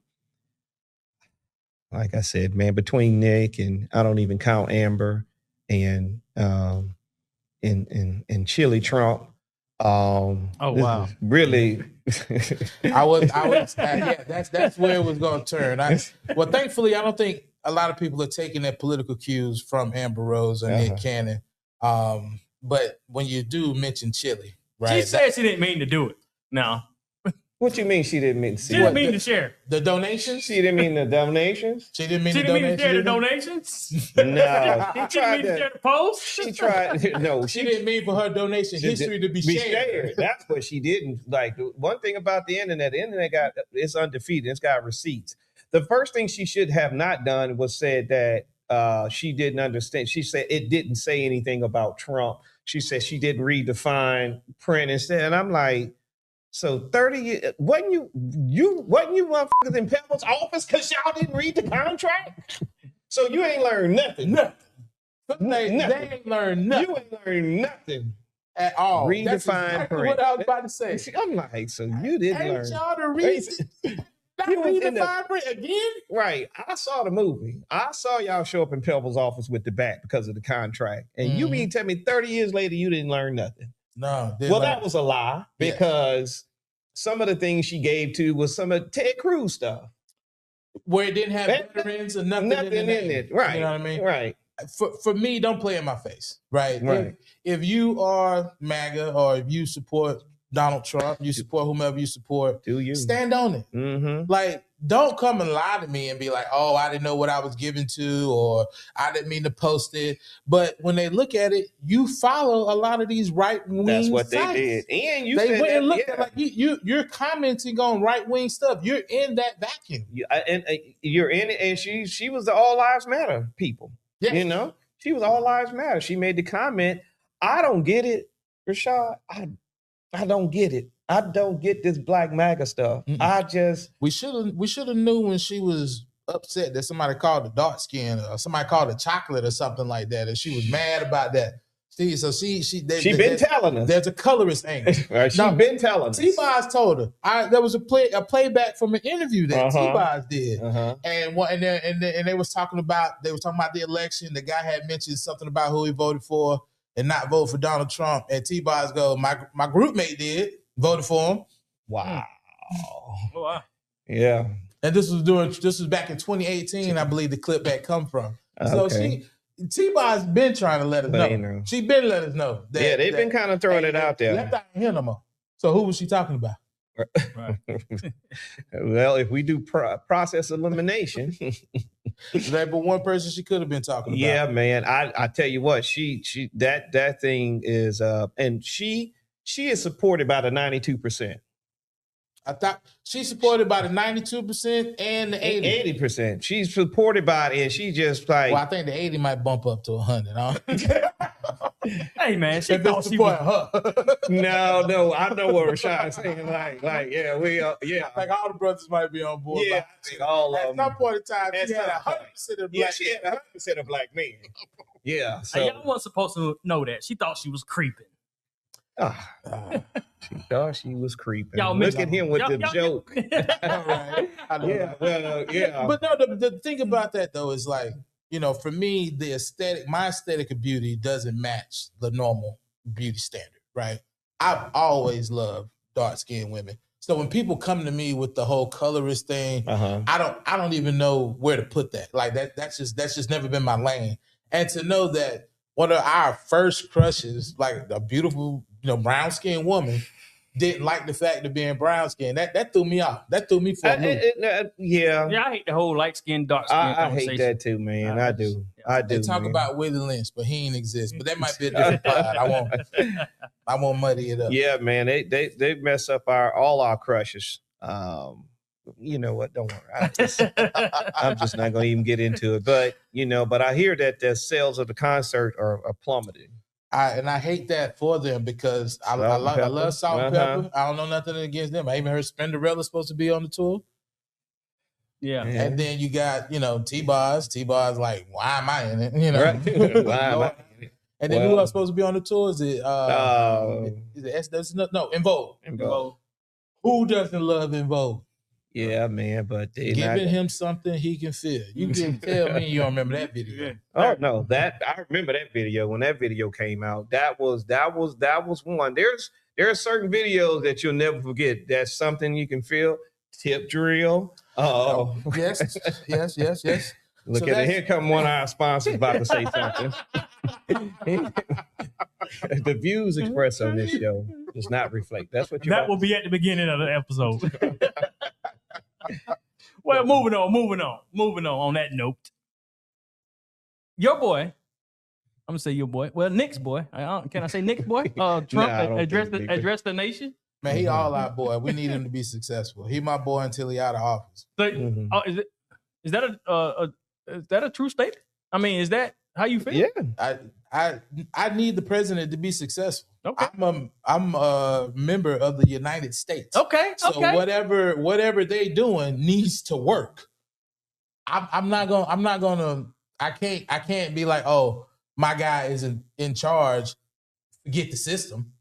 like I said, man, between Nick and I don't even count Amber and Chilli Trump. Oh wow! Really, I was that's where it was going to turn. Thankfully, I don't think a lot of people are taking their political cues from Amber Rose and Nick Cannon. But when you do mention Chilli, right? She said she didn't mean to do it. No. What you mean she didn't mean to see? She didn't mean to share. The donations? She didn't mean the donations? She didn't mean to share the donations? No. She didn't mean to share the post? She tried. No. She didn't mean for her donation history to be shared. That's what she didn't. Like, one thing about the internet it's undefeated. It's got receipts. The first thing she should have not done was said that she didn't understand. She said it didn't say anything about Trump. She said she didn't read the fine print instead. And I'm like, so 30 years, wasn't you motherfuckers in Pebbles' office because y'all didn't read the contract? So you ain't learned nothing. They ain't learned nothing. You ain't learned nothing at all. Read the fine print. What I was about to say. I'm like, so you didn't learn. Ain't y'all to read the fine print again? Right. I saw the movie. I saw y'all show up in Pebbles' office with the bat because of the contract. And you mean tell me 30 years later you didn't learn nothing? No. That was a lie because some of the things she gave to was some of Ted Cruz stuff. Where it didn't have veterans or nothing in it. Right. You know what I mean? Right. for me, don't play in my face, right? Right. If you are MAGA or if you support Donald Trump, you support whomever you support, Do you stand on it? Mm-hmm. Like, don't come and lie to me and be like, oh, I didn't know what I was given to, or I didn't mean to post it. But when they look at it, you follow a lot of these right-wing That's what sites. they did. And you they said went that, and looked yeah. at like you're commenting on right-wing stuff. You're in that vacuum. And you're in it, and she was the All Lives Matter people. Yes. You know, she was All Lives Matter. She made the comment. I don't get it, Rashad. I don't get it. I don't get this Black MAGA stuff. We should have knew when she was upset that somebody called her dark skin or somebody called her chocolate or something like that, and she was mad about that. See, so she been telling us. There's a colorist angle. Right, she been telling us. T-Boz told her. There was a playback from an interview that T-Boz did, and they was talking about the election. The guy had mentioned something about who he voted for and not vote for Donald Trump, and T-Boz go, my group mate did. Voted for him. Wow. Oh, wow. Yeah. And this was back in 2018, I believe the clip had come from. So T-Boz been trying to let us know. She been let us know. They've been kind of throwing it out there. Left out in here no more. So who was she talking about? Right. Well, if we do process elimination. But one person she could have been talking about. Yeah, man. I tell you what, she that thing is and she is supported by the 92%. I thought she's supported by the 92% and the 80%. 80%. She's supported by it, and she just like. Well, I think the 80 might bump up to 100. Hey man, she thought she was. No, I know what Rashad's saying. Like, yeah, I think all the brothers might be on board. Yeah, I think all of them. At some point in time, she had 100% of black. Yeah, she had 100% of black men. Yeah, so Y'all wasn't supposed to know that. She thought she was creeping. She thought she was creeping. Y'all Look at him with the joke. Right. Yeah. But no, the thing about that though is like, for me, my aesthetic of beauty doesn't match the normal beauty standard, right? I've always loved dark-skinned women. So when people come to me with the whole colorist thing, I don't even know where to put that. Like that's just never been my lane. And to know that one of our first crushes, like a beautiful, brown-skinned woman, didn't like the fact of being brown-skinned. That threw me off. That threw me for a loop. Yeah, I hate the whole light-skinned, dark-skinned conversation. I hate that too, man. I do. They talk about Willie Lynch, but he ain't exist. But that might be a different pod. I won't muddy it up. Yeah, man. They mess up all our crushes. You know what? Don't worry. I'm just not going to even get into it. But but I hear that the sales of the concert are plummeting. I hate that for them because I love Salt and Pepper. I don't know nothing against them. I even heard Spinderella's supposed to be on the tour. Yeah. And then you got, T-Boz. T-Boz like, why am I in it? Right. Why am I in it? And then who else supposed to be on the tour? Is it En Vogue. En Vogue. Who doesn't love En Vogue? Yeah, man, but giving him something he can feel. You can tell me you don't remember that video. Oh no, I remember that video when that video came out. That was one. There are certain videos that you'll never forget. That's something you can feel. Tip drill. Yes. Look at it. Here come one of our sponsors about to say something. The views expressed on this show does not reflect. That's what that will be at the beginning of the episode. Well, moving on that note. Your boy, I'm gonna say your boy. Well, Nick's boy. Can I say Nick's boy? Trump addressed the nation. Man, he all our boy. We need him to be successful. He my boy until he out of office. So, is that a true statement? I mean, is that how you feel? Yeah. I need the president to be successful. Okay. I'm a member of the United States. Okay. So whatever they doing needs to work. I can't be like, oh, my guy isn't in charge. Forget the system.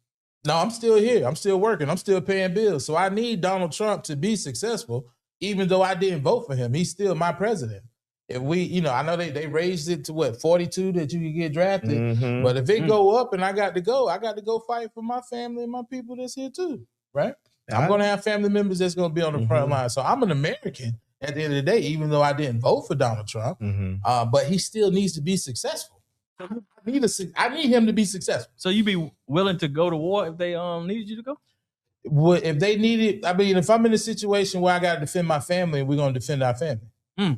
No, I'm still here. I'm still working. I'm still paying bills. So I need Donald Trump to be successful, even though I didn't vote for him. He's still my president. If we, I know they raised it to 42 that you could get drafted. Mm-hmm. But if it go up and I got to go fight for my family and my people that's here too, right? I'm going to have family members that's going to be on the front line. So I'm an American at the end of the day, even though I didn't vote for Donald Trump, but he still needs to be successful. I need him to be successful. So you be willing to go to war if they needed you to go? If they needed, I mean, if I'm in a situation where I got to defend my family, we're going to defend our family.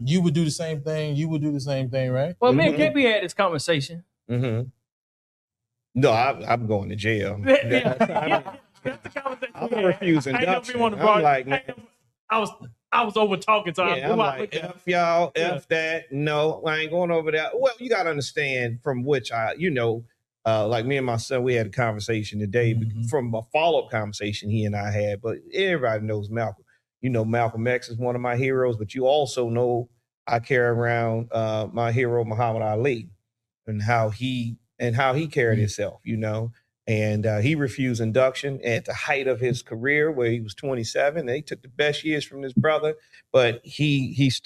You would do the same thing. You would do the same thing, right? Well, me and KP had this conversation. No, I'm going to jail. That's the conversation. I'm refusing. I'm like, man, I was over talking, so I'm like, F y'all, F that. No, I ain't going over that. Well, you got to understand from which like me and my son, we had a conversation today from a follow-up conversation he and I had, but everybody knows Malcolm. You know, Malcolm X is one of my heroes, but you also know I carry around my hero, Muhammad Ali, and how he carried himself, you know. And he refused induction at the height of his career where he was 27. They took the best years from his brother, but he was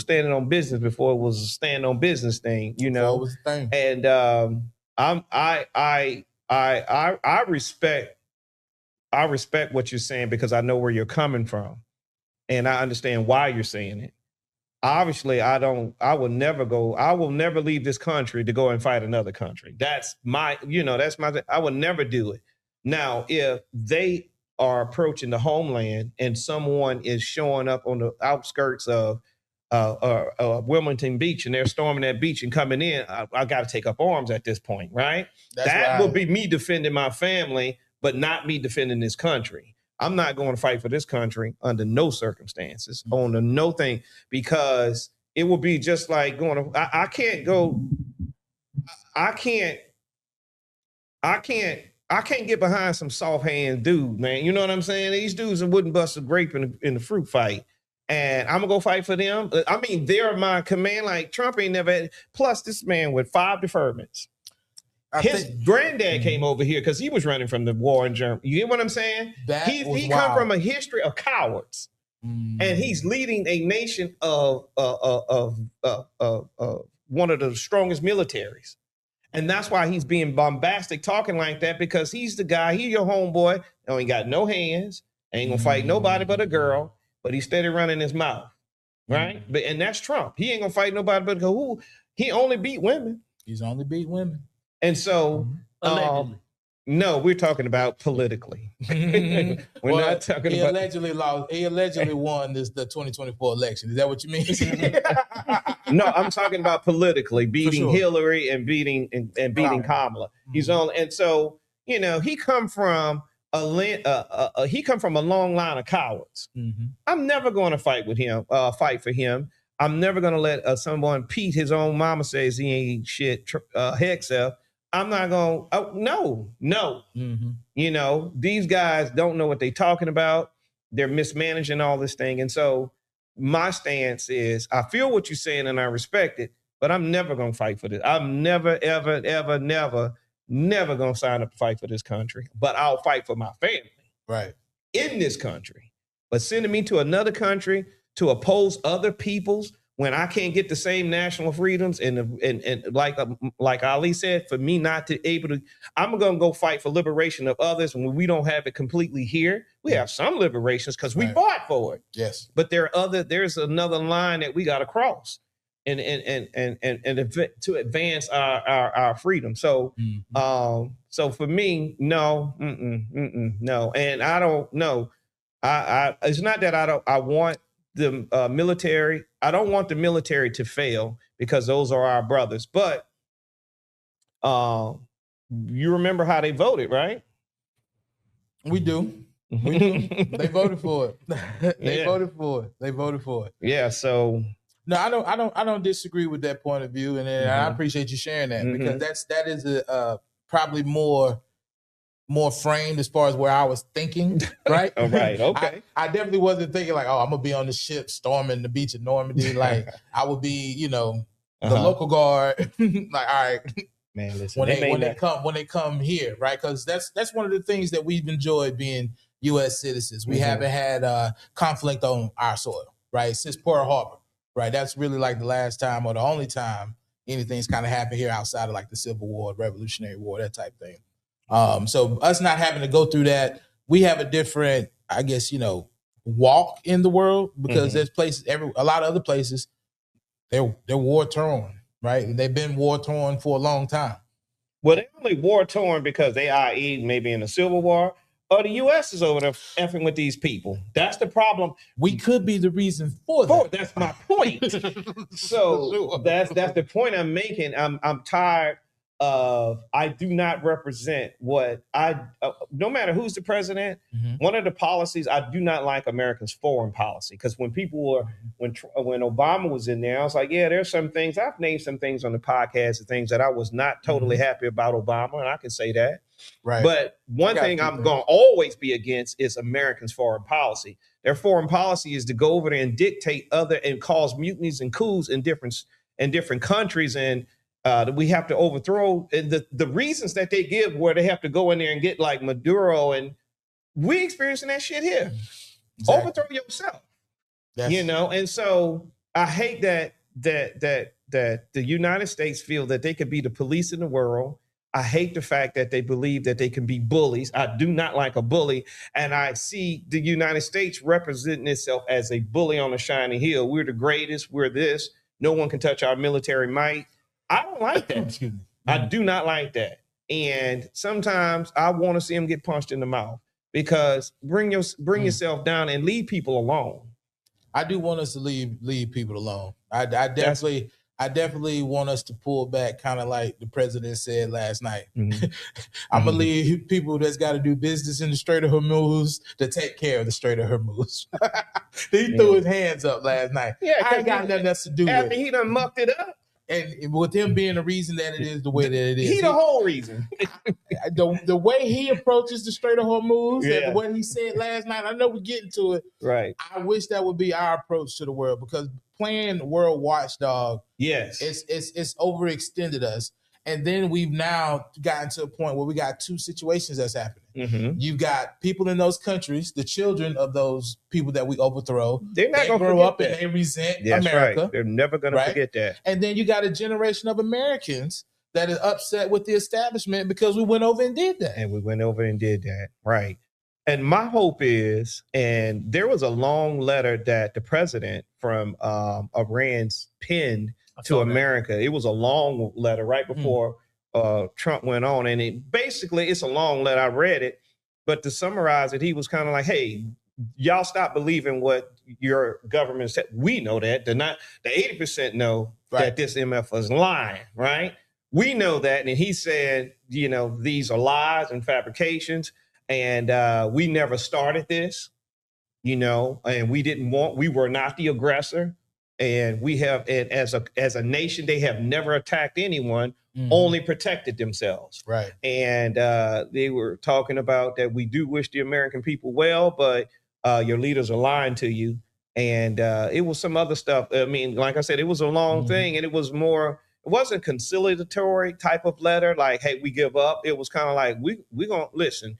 standing on business before it was a stand on business thing, you know. It was a thing. And I respect what you're saying because I know where you're coming from, and I understand why you're saying it. Obviously, I will never leave this country to go and fight another country. That's my I would never do it. Now, if they are approaching the homeland and someone is showing up on the outskirts of Wilmington Beach and they're storming that beach and coming in, I got to take up arms at this point, right? That would be me defending my family, but not me defending this country. I'm not going to fight for this country under no circumstances, on no thing, because it will be just like going to, I can't get behind some soft hand dude, man. You know what I'm saying? These dudes wouldn't bust a grape in the fruit fight. And I'm going to go fight for them. I mean, they're my command. Like Trump ain't never had, plus this man with 5 deferments. His granddad came over here because he was running from the war in Germany. You get what I'm saying? He come from a history of cowards, and he's leading a nation of one of the strongest militaries, and that's why he's being bombastic, talking like that, because he's the guy. He your homeboy. Ain't got no hands. Ain't gonna fight nobody but a girl. But he's steady running his mouth, right? And that's Trump. He ain't gonna fight nobody but who? He only beat women. He's only beat women. And so, no, we're talking about politically. We're not talking he about. Allegedly lost. He allegedly won the 2024 election. Is that what you mean? No, I'm talking about politically, beating Hillary and beating Kamala. He's on, and so he come from a long line of cowards. I'm never going to fight for him. I'm never going to let someone Pete, his own mama, says he ain't shit. Hexel. I'm not going to, no. These guys don't know what they're talking about. They're mismanaging all this thing. And so my stance is, I feel what you're saying and I respect it, but I'm never going to fight for this. I'm never, ever, ever, never going to sign up to fight for this country, but I'll fight for my family. Right. In this country. But sending me to another country to oppose other people's, when I can't get the same national freedoms and like Ali said, for me not to able to, I'm going to go fight for liberation of others when we don't have it completely here. We have some liberations because we fought for it. Yes, but there's another line that we got to cross and to advance our freedom. So so for me, no, no, and I don't know. I it's not that I want the military. I don't want the military to fail because those are our brothers. But you remember how they voted, right? We do. We do. They voted for it. They voted for it. Yeah. So no, I don't disagree with that point of view, and I appreciate you sharing that because that is a probably more framed as far as where I was thinking, right? All right, okay. I definitely wasn't thinking like, oh, I'm gonna be on the ship storming the beach of Normandy. Like I would be, the local guard. Like, all right, man, listen. When they come here, right? Because that's one of the things that we've enjoyed being U.S. citizens. We haven't had conflict on our soil, right? Since Pearl Harbor, right? That's really like the last time or the only time anything's kind of happened here outside of like the Civil War, Revolutionary War, that type of thing. So us not having to go through that, we have a different, I guess, walk in the world because there's places, a lot of other places, they're war torn, right? And they've been war torn for a long time. Well, they're only war torn because they i.e. maybe in a civil war, or the U.S. is over there effing with these people. That's the problem. We could be the reason for that. That's my point. So that's the point I'm making. I'm tired of, I do not represent what no matter who's the president, one of the policies, I do not like America's foreign policy. Because when people were, when Obama was in there, I was like, yeah, there's some things, I've named some things on the podcast and things that I was not totally happy about Obama, and I can say that. Right. But one thing I'm going to always be against is Americans' foreign policy. Their foreign policy is to go over there and dictate and cause mutinies and coups in different countries, and we have to overthrow. And the reasons that they give where they have to go in there and get like Maduro, and we experiencing that shit here. Exactly. Overthrow yourself. And so I hate that the United States feel that they could be the police in the world. I hate the fact that they believe that they can be bullies. I do not like a bully. And I see the United States representing itself as a bully on a shiny hill. We're the greatest. We're this. No one can touch our military might. I don't like that. Excuse me. I do not like that. And sometimes I want to see them get punched in the mouth, because bring yourself down and leave people alone. I do want us to leave people alone. I definitely want us to pull back, kind of like the president said last night. I'm going to leave people that's got to do business in the Strait of Hormuz to take care of the Strait of Hormuz. He threw his hands up last night. Yeah, I ain't got nothing else to do with it. After he done mucked it up. And with him being the reason that it is the way that it is. He the whole reason. The way he approaches the Strait of Hormuz and what he said last night, I know we're getting to it. Right. I wish that would be our approach to the world, because playing world watchdog, it's overextended us. And then we've now gotten to a point where we got two situations that's happening. You've got people in those countries, the children of those people that we overthrow. They're not going to grow up and they resent America. Right. They're never going to forget that. And then you got a generation of Americans that is upset with the establishment because we went over and did that. Right. And my hope is, and there was a long letter that the president from Iran's penned to America. It was a long letter right before Trump went on. And it's a long letter. I read it. But to summarize it, he was kind of like, hey, y'all stop believing what your government said. We know that. The 80% know that this MF is lying, right? We know that. And he said, these are lies and fabrications. And we never started this, and we were not the aggressor. And we have, and as a nation, they have never attacked anyone, only protected themselves. Right. And they were talking about that we do wish the American people well, but your leaders are lying to you. And it was some other stuff. I mean, like I said, it was a long thing, and it wasn't conciliatory type of letter, like, hey, we give up. It was kind of like, we gonna listen.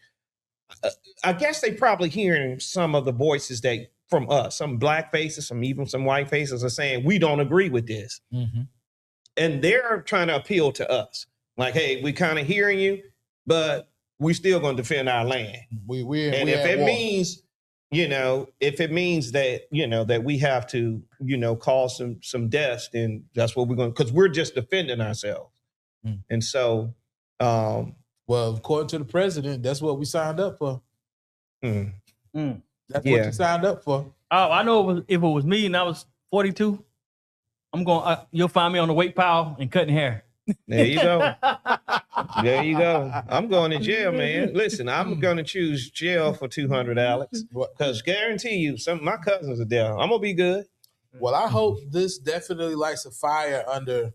I guess they probably hearing some of the voices that from us, some black faces, some white faces are saying, we don't agree with this. And they're trying to appeal to us. Like, hey, we kind of hearing you, but we still going to defend our land. If it means that, that we have to, cause some deaths, then that's what we're going to, because we're just defending ourselves. And so, well, according to the president, that's what we signed up for. That's what you signed up for. Oh, I know if it was me and I was 42, you'll find me on the weight pile and cutting hair. There you go. There you go. I'm going to jail, man. Listen, I'm going to choose jail for 200, Alex, because guarantee you, some of my cousins are there. I'm going to be good. Well, I hope this definitely lights a fire under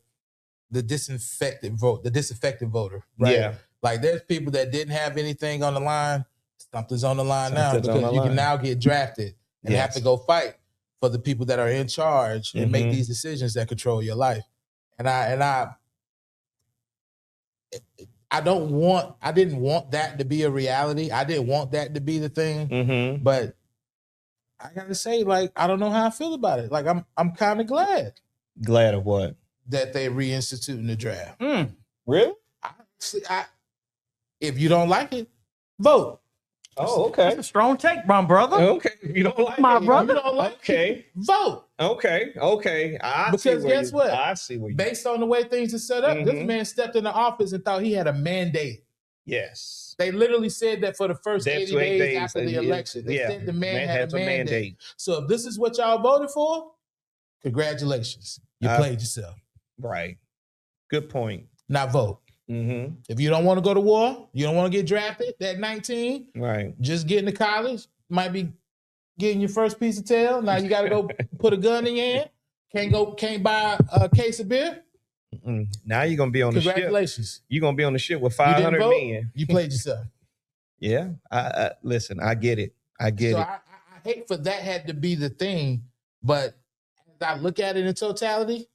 the disaffected voter. Right? Yeah. Like, there's people that didn't have anything on the line. Something's on the line now, because you can now get drafted and have to go fight for the people that are in charge and make these decisions that control your life. And I didn't want that to be a reality. I didn't want that to be the thing. But I gotta say, like, I don't know how I feel about it. Like, I'm kind of glad. Glad of what? That they reinstituting the draft. Really? If you don't like it, vote. Oh, okay. That's a strong take, my brother. Okay. You don't like My it. brother. You don't like Okay. it, vote. Okay. Because guess what? I see where you. Based on the way things are set up, this man stepped into office and thought he had a mandate. Yes. They literally said that for the first That's 80 days after the election. They said the man had a mandate. So if this is what y'all voted for, congratulations. You played yourself. Right. Good point. Now vote. Mm-hmm. If you don't want to go to war, you don't want to get drafted at 19, right? Just getting to college, might be getting your first piece of tail. Now you got to go put a gun in your hand. Can't buy a case of beer. Now you're gonna be on the ship. Congratulations. You're gonna be on the ship with 500 men. You played yourself. Yeah. I listen. I get it. I hate for that had to be the thing, but as I look at it in totality,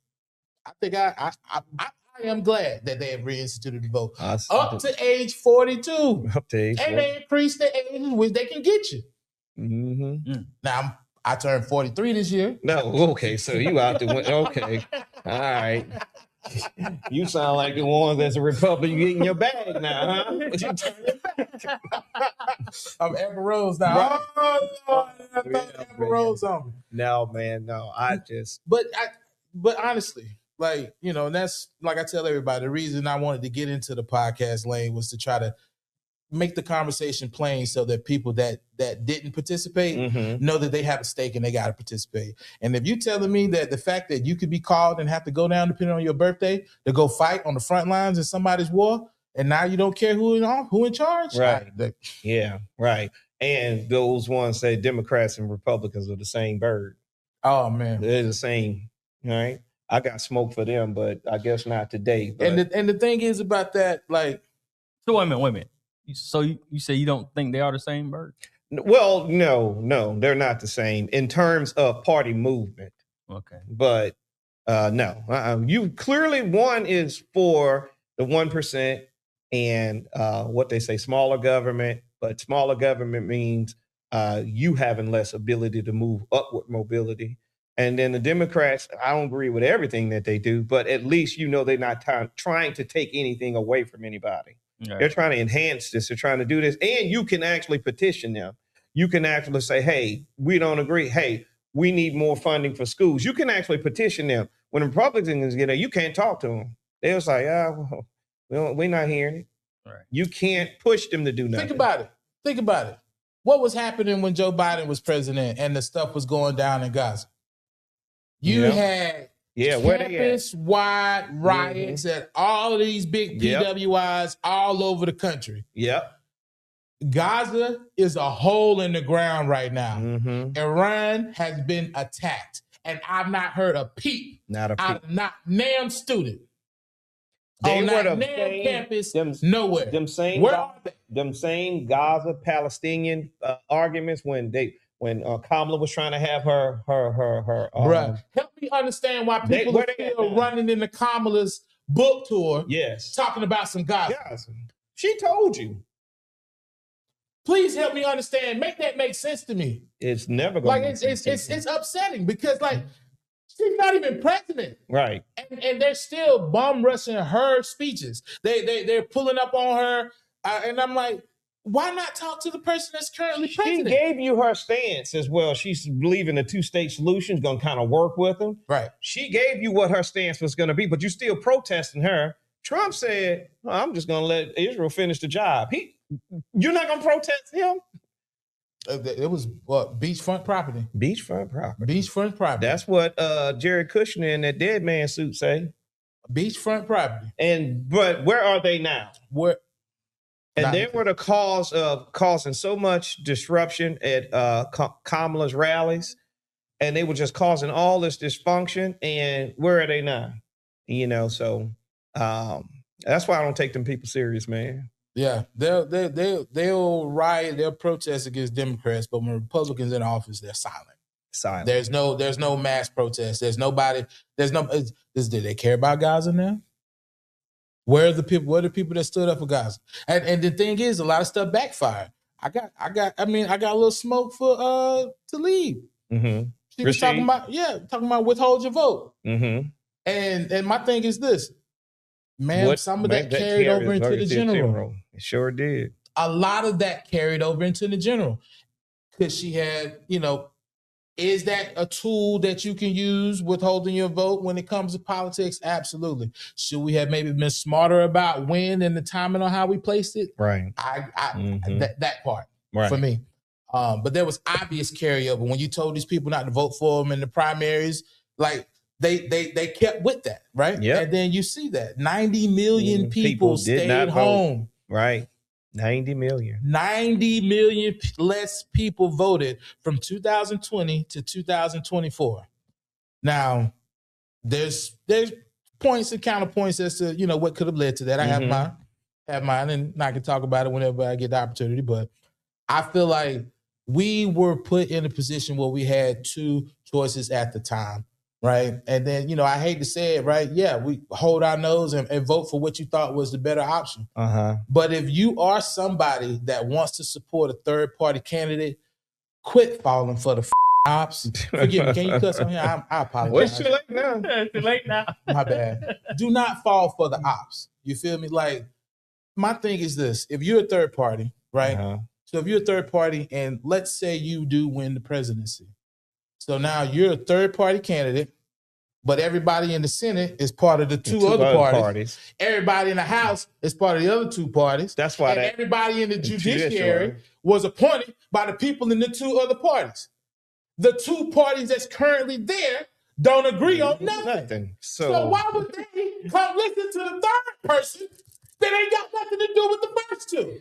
I think I am glad that they have reinstituted the vote up to age 42. Up to age 42. Mm. They increased the age in which they can get you. Now I turned 43 this year. No, okay, so you out the window. Okay, all right. You sound like the one that's a Republican. You getting your bag now, huh? But you turn your back. I'm Amber Rose now. Oh, Lord, I thought Amber Rose on me. No, man, no. But honestly, like, you know, and that's like I tell everybody, the reason I wanted to get into the podcast lane was to try to make the conversation plain so that people that didn't participate know that they have a stake and they got to participate. And if you telling me that the fact that you could be called and have to go down depending on your birthday to go fight on the front lines in somebody's war, and now you don't care who in charge, right? Yeah, right. And those ones say Democrats and Republicans are the same bird. Oh man, they're the same, right? I got smoke for them, but I guess not today. But. And the thing is about that, like, so wait a minute. So you say you don't think they are the same bird? Well, no, they're not the same in terms of party movement. Okay, but no, you clearly one is for the 1% and what they say smaller government, but smaller government means you having less ability to move upward mobility. And then the Democrats, I don't agree with everything that they do, but at least you know they're not trying to take anything away from anybody. Right. They're trying to enhance this. They're trying to do this. And you can actually petition them. You can actually say, hey, we don't agree. Hey, we need more funding for schools. You can actually petition them. When the Republicans get there, you can't talk to them. They'll say, we're not hearing it. Right. You can't push them to do nothing. Think about it. What was happening when Joe Biden was president and the stuff was going down in Gaza? You had campus-wide riots at all of these big PWIs all over the country. Yep. Gaza is a hole in the ground right now. Iran has been attacked, and I've not heard a peep. Not damn student. They on were that damn campus, nowhere. Them same Gaza Palestinian arguments when Kamala was trying to have her bruh, help me understand why people are still running into Kamala's book tour. Yes, talking about some Gaza. She told you. Please help me understand. Make that make sense to me. It's never going to make sense. It's upsetting because she's not even president, right? And they're still bomb rushing her speeches. They're pulling up on her, and I'm like, why not talk to the person that's currently president? She gave you her stance as well. She's believing the two-state solution is going to kind of work with them. Right. She gave you what her stance was going to be, but you're still protesting her. Trump said, I'm just going to let Israel finish the job. You're not going to protest him? It was beachfront property. Beachfront property. Beachfront property. That's what Jared Kushner in that dead man suit say. Beachfront property. But where are they now? And they were the cause of causing so much disruption at Kamala's rallies, and they were just causing all this dysfunction. And where are they now? So that's why I don't take them people serious, man. Yeah, they'll riot, they'll protest against Democrats, but when Republicans in office, they're silent. There's no mass protest. Do they care about Gaza now? Where are the people that stood up for Gaza? And the thing is, a lot of stuff backfired. I got a little smoke for Tlaib. She was talking about withhold your vote. And my thing is this, man, some of that carried over into the general. It sure did. a lot of that carried over into the general. Because she had, is that a tool that you can use withholding your vote when it comes to politics? Absolutely. Should we have maybe been smarter about when and the timing on how we placed it? Right. That part Right. for me. But there was obvious carryover when you told these people not to vote for them in the primaries. Like they kept with that, right? Yep. And then you see that 90 million people stayed home. Right. 90 million. 90 million less people voted from 2020 to 2024. Now, there's points and counterpoints as to what could have led to that. I have mine, and I can talk about it whenever I get the opportunity. But I feel like we were put in a position where we had two choices at the time, right? And then I hate to say it, right? Yeah, we hold our nose and vote for what you thought was the better option. But if you are somebody that wants to support a third-party candidate, quit falling for the ops. Forgive me, can you cuss on here? I apologize. Well, it's too late now. It's too late now. My bad. Do not fall for the ops. You feel me? Like, my thing is this. If you're a third party, right? So if you're a third party and let's say you do win the presidency. So now you're a third-party candidate, but everybody in the Senate is part of the two other parties. Everybody in the House is part of the other two parties. That's why everybody in the judiciary was appointed by the people in the two other parties. The two parties that's currently there don't agree on nothing. So why would they come listen to the third person that ain't got nothing to do with the first two?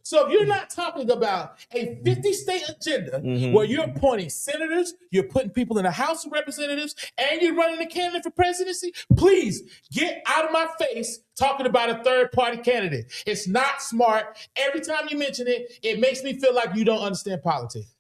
So if you're not talking about a 50-state agenda where you're appointing senators, you're putting people in the House of Representatives, and you're running a candidate for presidency, please get out of my face talking about a third-party candidate. It's not smart. Every time you mention it, it makes me feel like you don't understand politics.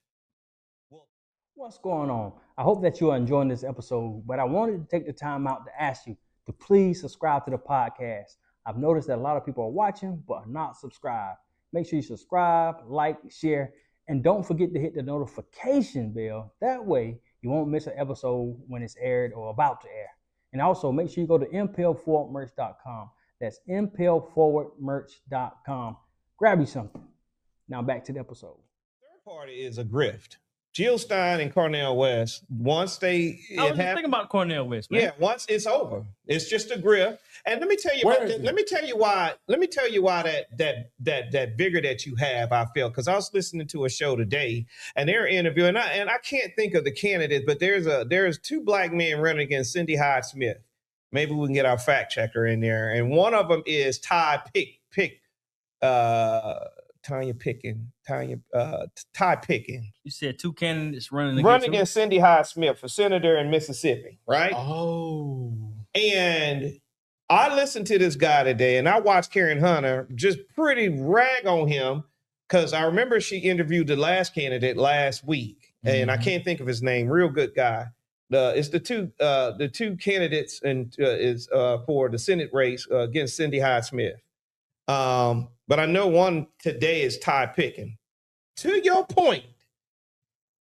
What's going on? I hope that you are enjoying this episode, but I wanted to take the time out to ask you to please subscribe to the podcast. I've noticed that a lot of people are watching but are not subscribed. Make sure you subscribe, like, share, and don't forget to hit the notification bell. That way, you won't miss an episode when it's aired or about to air. And also, make sure you go to impelforwardmerch.com. That's impelforwardmerch.com. Grab you something. Now back to the episode. Third party is a grift. Jill Stein and Cornel West, once they... I was just thinking about Cornel West, man. Yeah, once it's over. It's just a grift. And let me tell you let me tell you why that vigor that you have, I feel, because I was listening to a show today and they're interviewing, and I can't think of the candidates, but there's two black men running against Cindy Hyde Smith. Maybe we can get our fact checker in there. And one of them is Ty Pickin. You said two candidates running against Cindy Hyde Smith for senator in Mississippi, right? Oh. And I listened to this guy today, and I watched Karen Hunter just pretty rag on him because I remember she interviewed the last candidate last week, and I can't think of his name. Real good guy. It's the two candidates and is for the Senate race against Cindy Hyde Smith. But I know one today is Ty Pickin. To your point,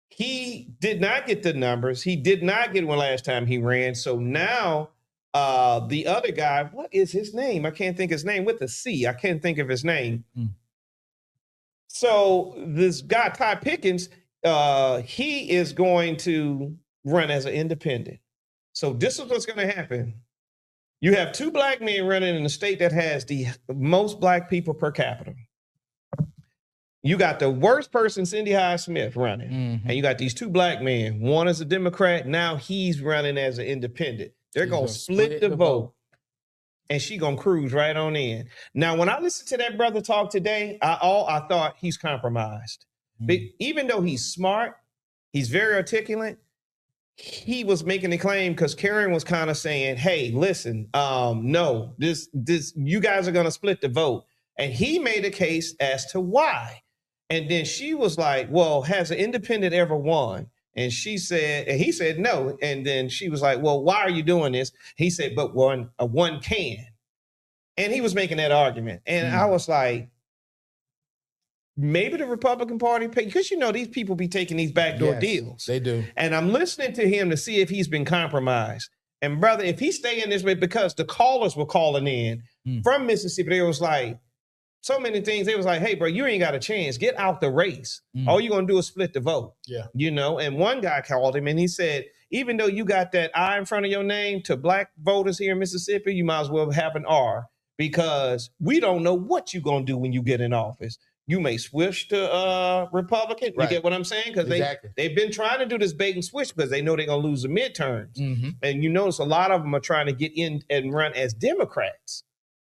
he did not get the numbers. He did not get one last time he ran. So now the other guy, what is his name? I can't think of his name with a C. I can't think of his name. So this guy, Ty Pickens, he is going to run as an independent. So this is what's going to happen. You have two black men running in a state that has the most black people per capita. You got the worst person, Cindy Hyde Smith, running. And you got these two black men. One is a Democrat. Now he's running as an independent. They're going to split the vote. And she going to cruise right on in. Now, when I listened to that brother talk today, I thought he's compromised. But even though he's smart, he's very articulate, he was making a claim because Karen was kind of saying, hey, listen, no, this you guys are going to split the vote. And he made a case as to why. And then she was like, well, has an independent ever won? And he said no. And then she was like, well, why are you doing this? He said, but one can. And he was making that argument. And I was like, maybe the Republican Party, because these people be taking these backdoor deals. They do. And I'm listening to him to see if he's been compromised. And brother, if he's staying this way, because the callers were calling in from Mississippi, they was like, so many things. It was like, hey, bro, you ain't got a chance. Get out the race. All you're going to do is split the vote. Yeah. And one guy called him and he said, even though you got that I in front of your name, to black voters here in Mississippi, you might as well have an R, because we don't know what you're going to do when you get in office. You may switch to Republican. Right. You get what I'm saying? Because they've been trying to do this bait and switch because they know they're going to lose the midterms. And you notice a lot of them are trying to get in and run as Democrats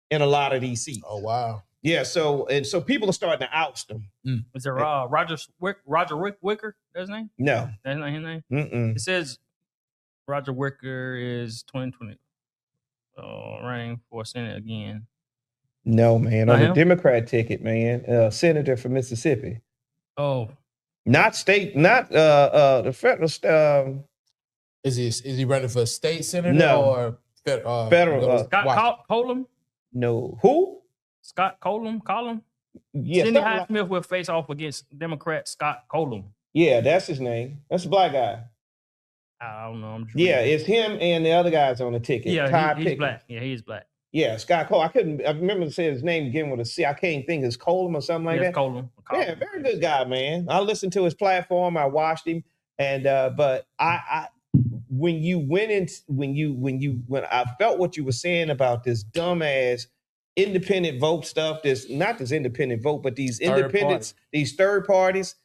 in a lot of these seats. Oh, wow. Yeah, so people are starting to oust them. Is it Roger Wicker? That's his name? No. That's not his name? Mm-mm. It says Roger Wicker is 2020 running for Senate again. No, man. Not On the him? Democrat ticket, man. Senator from Mississippi. Oh. Not state, not the federal. Is he running for state senator No. or Federal? Scott Colum? No. Who? Scott Colum? Yeah, Cindy something like- Highsmith will face off against Democrat Scott Colum. yeah, that's his name. That's the black guy. I don't know. I'm just Yeah, reading. it's him and the other guys on the ticket. Yeah, Todd he's Pickens. black. Yeah, he's black. Yeah, Scott Cole. I remember saying his name again with a C. I can't think it's Colum or something like Yes, that. Colum. Yeah, very good guy, man. I listened to his platform. I watched him, and but I when I felt what you were saying about this dumbass independent vote stuff, not this independent vote, but these independents, these third parties,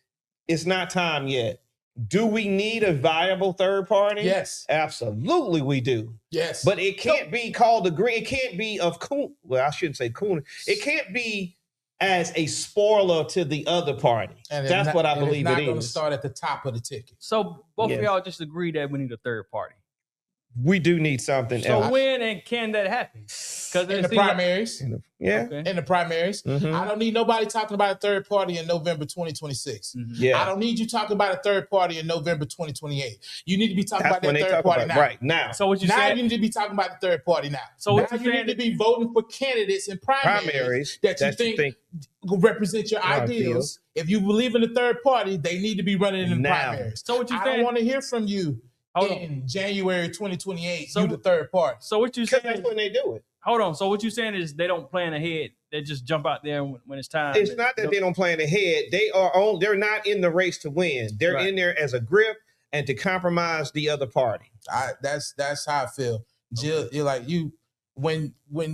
it's not time yet. Do we need a viable third party? Yes. Absolutely we do. Yes. But it can't be called the green. It can't be of Coon. Well, I shouldn't say Coon. It can't be as a spoiler to the other party. And that's what I believe it's not it going to is. start at the top of the ticket. So both Yes. of y'all just agree that we need a third party. We do need something So else. when and can that happen? Because In the primaries. Yeah. Okay. In the primaries. Mhm. I don't need nobody talking about a third party in November 2026. Yeah. I don't need you talking about a third party in November 2028. You need to be talking That's about when that they third talk party about now. right now. So what you Now saying? you need to be talking about the third party now. So what now you you saying need to be voting for candidates in primaries, Primaries that you think represent your ideals. If you believe in the third party, they need to be running in Now. primaries. So what you I saying? don't want to hear from you Hold on. in January 2028. So- You the third party. So what you Because saying? that's when they do it. Hold on. So what you saying is they don't plan ahead. They just jump out there when it's time. It's not that they don't plan ahead. They're not in the race to win. They're Right. in there as a grip and to compromise the other party. That's how I feel. Jill, you're like when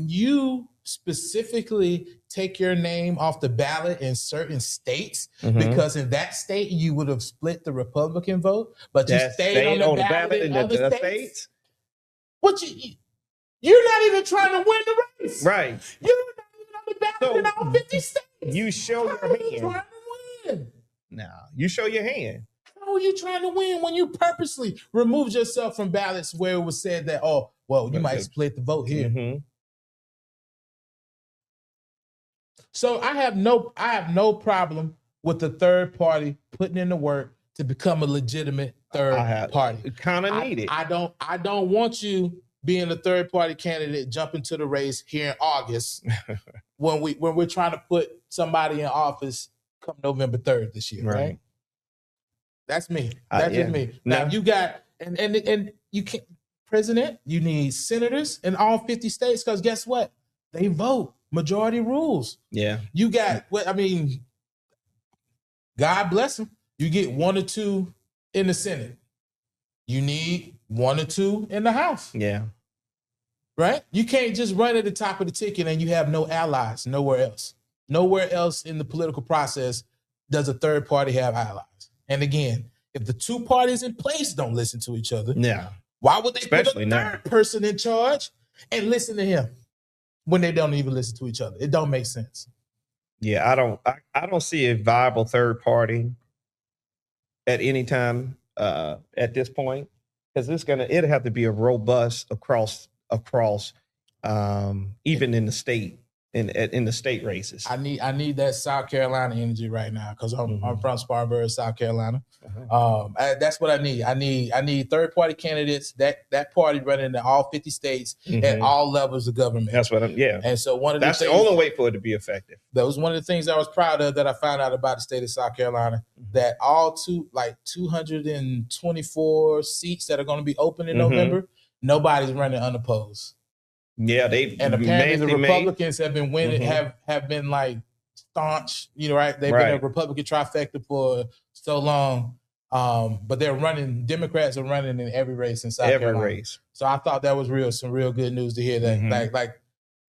you specifically take your name off the ballot in certain states, because in that state you would have split the Republican vote, but you That stayed on the ballot in the other states. states. What you're not even trying to win the race. Right. You're not even on the ballot in all 50 states. You show How your are you hand. trying to win? No, you show your hand. How are you trying to win when you purposely removed yourself from ballots where it was said that, oh, well, you might split the vote here. Mhm. So I have no problem with the third party putting in the work to become a legitimate third party. Kind of need it. I don't want you being a third party candidate jumping to the race here in August when we're trying to put somebody in office come November 3rd this year, right? That's me. That's just me. Now you got and you can't president, you need senators in all 50 states because guess what? They vote. Majority rules. Yeah. You got God bless them. You get 1 or 2 in the Senate. You need 1 or 2 in the House. Yeah. Right? You can't just run at the top of the ticket and you have no allies nowhere else. Nowhere else in the political process does a third party have allies. And again, if the 2 parties in place don't listen to each other, why would they Especially put a third person in charge and listen to him when they don't even listen to each other? It don't make sense. Yeah, I don't see a viable third party at any time at this point, because it'll have to be a robust across even in the state in the state races. I need that South Carolina energy right now because I'm from Spartanburg, South Carolina. That's what I need. I need third party candidates that party running in all 50 states at all levels of government. That's what And so that's the only way for it to be effective. That was one of the things I was proud of that I found out about the state of South Carolina, that all 224 seats that are going to be open in November, nobody's running unopposed. Yeah, they and apparently the made. Republicans have been winning, have been like staunch, you know, right? They've been a Republican trifecta for so long. But they're running, Democrats are running in every race in South Carolina. Race. So I thought that was some real good news to hear that. Like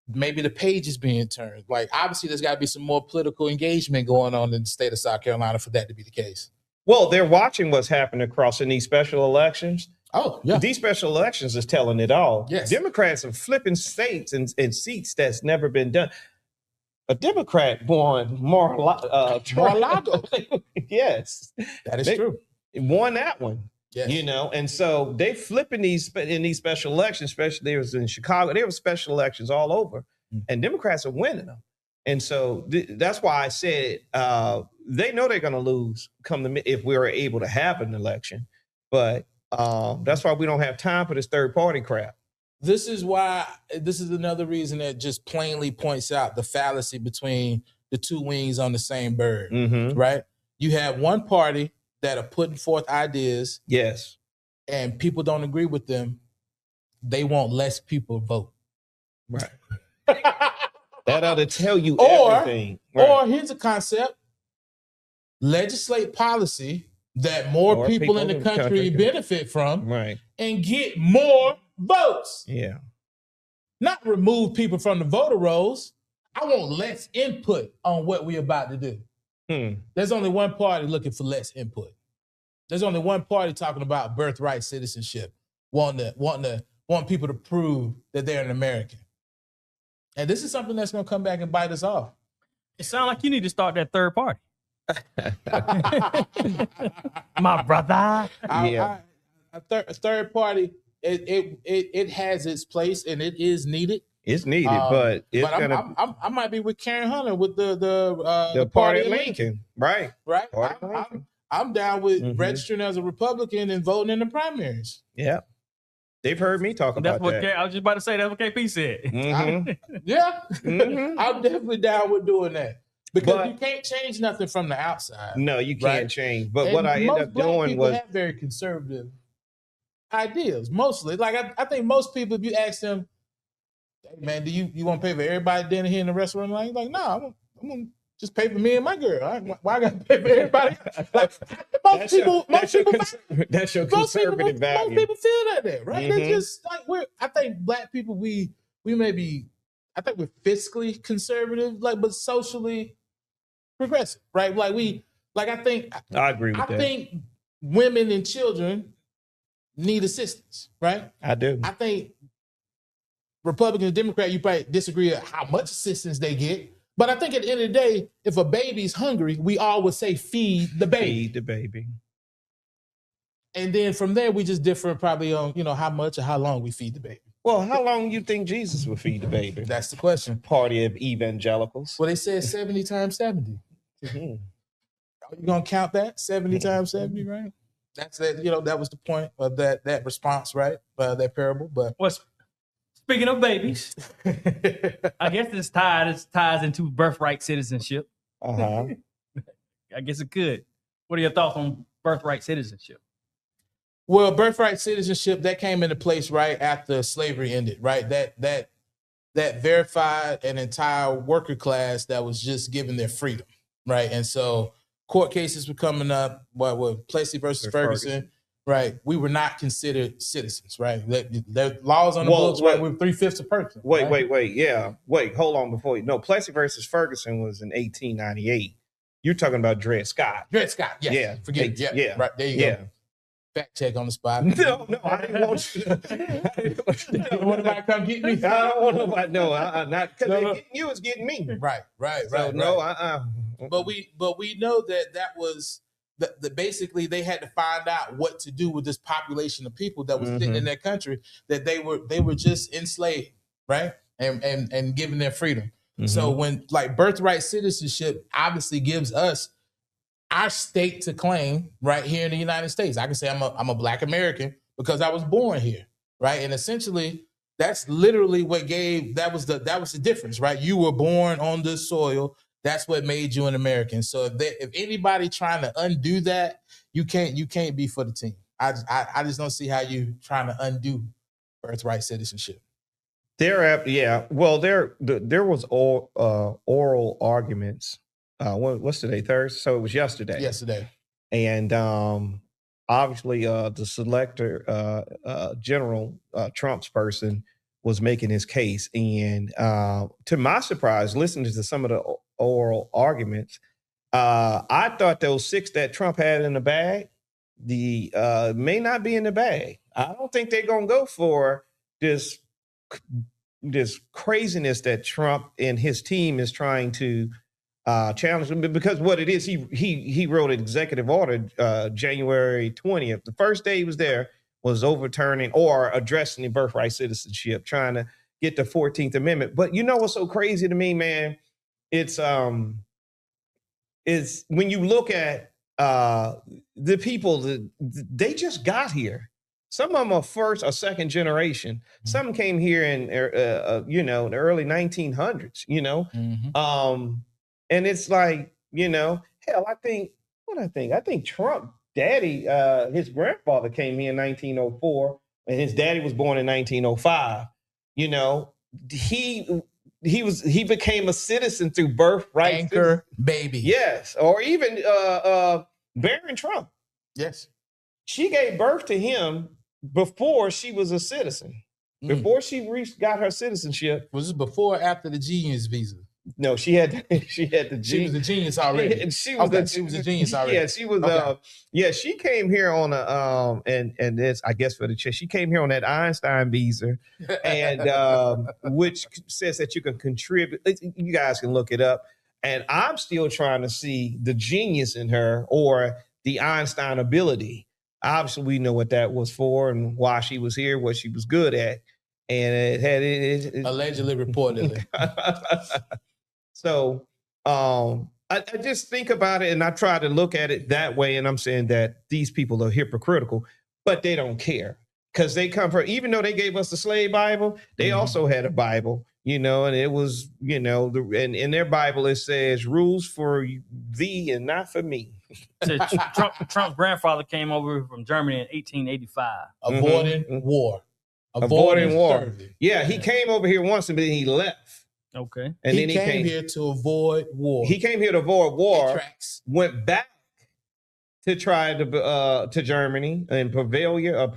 maybe the page is being turned. Like obviously there's got to be some more political engagement going on in the state of South Carolina for that to be the case. Well, they're watching what's happening across in these special elections. Oh, yeah. These special elections is telling it all. Yes. Democrats are flipping states and seats that's never been done. A Democrat won Mar-a-Lago. Yes. That is true. Won that one. Yes. You know, and so they flipping in these special elections, especially there was in Chicago, there were special elections all over, and Democrats are winning them. And so that's why I said they know they're going to lose if we were able to have an election. But that's why we don't have time for this third party crap. This is another reason that just plainly points out the fallacy between the two wings on the same bird, right? You have one party that are putting forth ideas. Yes. And people don't agree with them. They want less people vote. Right. That ought to tell you everything. Right. Or here's a concept. Legislate policy that more people in the country benefit from, right, and get more votes. Yeah. Not remove people from the voter rolls. I want less input on what we're about to do. There's only one party looking for less input. There's only one party talking about birthright citizenship, wanting people to prove that they're an American. And this is something that's going to come back and bite us off. It sounds like you need to start that third party. My brother. A third party, it has its place and it is needed. It's needed, but it's I might be with Karen Hunter with the party of Lincoln. Right. I'm down with registering as a Republican and voting in the primaries. Yeah. They've heard me talk about that. I was just about to say that's what KP said. I'm definitely down with doing that. Because you can't change nothing from the outside. No, you can't change. But what I ended up doing was have very conservative ideas. Mostly. Like I think most people, if you ask them, hey man, do you want to pay for everybody dinner here in the restaurant? Like, no, I'm gonna just pay for me and my girl. Why I gotta pay for everybody? Like most people conservative value. Most people feel that, right? They just like I think black people we may be, I think we're fiscally conservative, but socially progressive, right? I agree with that. I think women and children need assistance, right? I do. I think Republican and Democrat, you probably disagree on how much assistance they get. But I think at the end of the day, if a baby's hungry, we all would say feed the baby. Feed the baby. And then from there, we just differ probably on, how much or how long we feed the baby. Well, how long you think Jesus would feed the baby? That's the question. Party of evangelicals. Well, they said 70 times 70. Are you going to count that? 70 times 70, right? That's that. That was the point of that response, right? That parable. But speaking of babies, I guess this ties into birthright citizenship. I guess it could. What are your thoughts on birthright citizenship? Well, birthright citizenship, that came into place right after slavery ended, right? That verified an entire worker class that was just given their freedom, right? And so court cases were coming up, with Plessy versus Ferguson, right? We were not considered citizens, right? The laws on the books, right? We were 3/5 a person. Wait. Yeah. Wait, hold on before you. No, Plessy versus Ferguson was in 1898. You're talking about Dred Scott. Dred Scott, yes. Yeah. Forget it. Yeah. Right, there you go. Fact check on the spot. No, I didn't want you. I don't want nobody to come get me. I don't want nobody. No, not because getting you is getting me. Right. No, But we know that was the basically they had to find out what to do with this population of people that was sitting in their country, that they were just enslaved, right? And given their freedom. So when birthright citizenship obviously gives us our state to claim right here in the United States. I can say I'm a Black American because I was born here, right? And essentially, that's literally what that was the difference, right? You were born on this soil. That's what made you an American. So if anybody trying to undo that, you can't be for the team. I just don't see how you trying to undo birthright citizenship. Well, there was oral arguments. What's today? Thursday. So it was yesterday. Yesterday. And obviously, the selector general, Trump's person, was making his case. And to my surprise, listening to some of the oral arguments, I thought those 6 that Trump had in the bag, may not be in the bag. I don't think they're gonna go for this craziness that Trump and his team is trying to challenge him, because what it is, he wrote an executive order January 20th. The first day he was there was overturning or addressing the birthright citizenship, trying to get the 14th Amendment. But you know what's so crazy to me, man? It's is when you look at the people that they just got here. Some of them are first or second generation. Some came here in the early 1900s. And it's like, hell, I think Trump daddy, his grandfather came here in 1904, and his daddy was born in 1905. He became a citizen through birthright. Anchor baby. Yes. Or even Barron Trump. Yes. She gave birth to him before she was a citizen. Before she got her citizenship. Was this before or after the genius visa? No, she had the genius. She was a genius already. She was a genius already. Yeah, she was she came here on a and this, I guess, for the chick. She came here on that Einstein visa, and which says that you can contribute. You guys can look it up. And I'm still trying to see the genius in her, or the Einstein ability. Obviously, we know what that was for and why she was here, what she was good at. And it had allegedly, reportedly. So I just think about it, and I try to look at it that way. And I'm saying that these people are hypocritical, but they don't care, because they come from, even though they gave us the slave Bible, they also had a Bible, and it was, and in their Bible, it says rules for thee and not for me. So Trump's grandfather came over from Germany in 1885. Avoiding war. Avoiding war. Yeah, he came over here once and then he left. Okay. And then he came here to avoid war. He came here to avoid war. Went back to try to Germany and Pravina.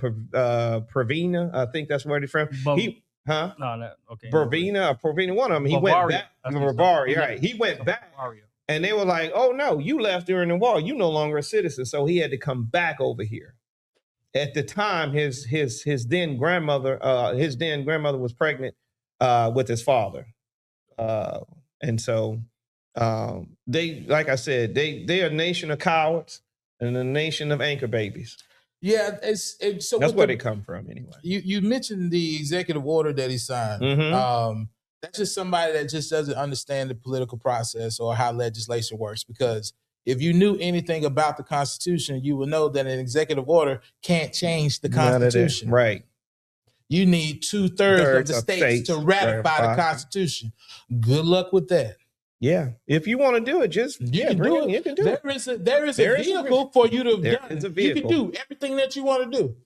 I think that's where they're from. Pravina, one of them. He went back to Bavaria. Right. He went back. And they were like, "Oh no, you left during the war. You no longer a citizen." So he had to come back over here. At the time, his then grandmother was pregnant with his father. And so they, like I said, they are a nation of cowards and a nation of anchor babies. Yeah, so that's where they come from anyway. You mentioned the executive order that he signed. That's just somebody that just doesn't understand the political process or how legislation works. Because if you knew anything about the Constitution, you would know that an executive order can't change the Constitution. Right. You need 2/3 of the states to ratify the Constitution. Good luck with that. Yeah. If you want to do it, just you can do it. There is a vehicle for you to have done. You can do everything that you want to do.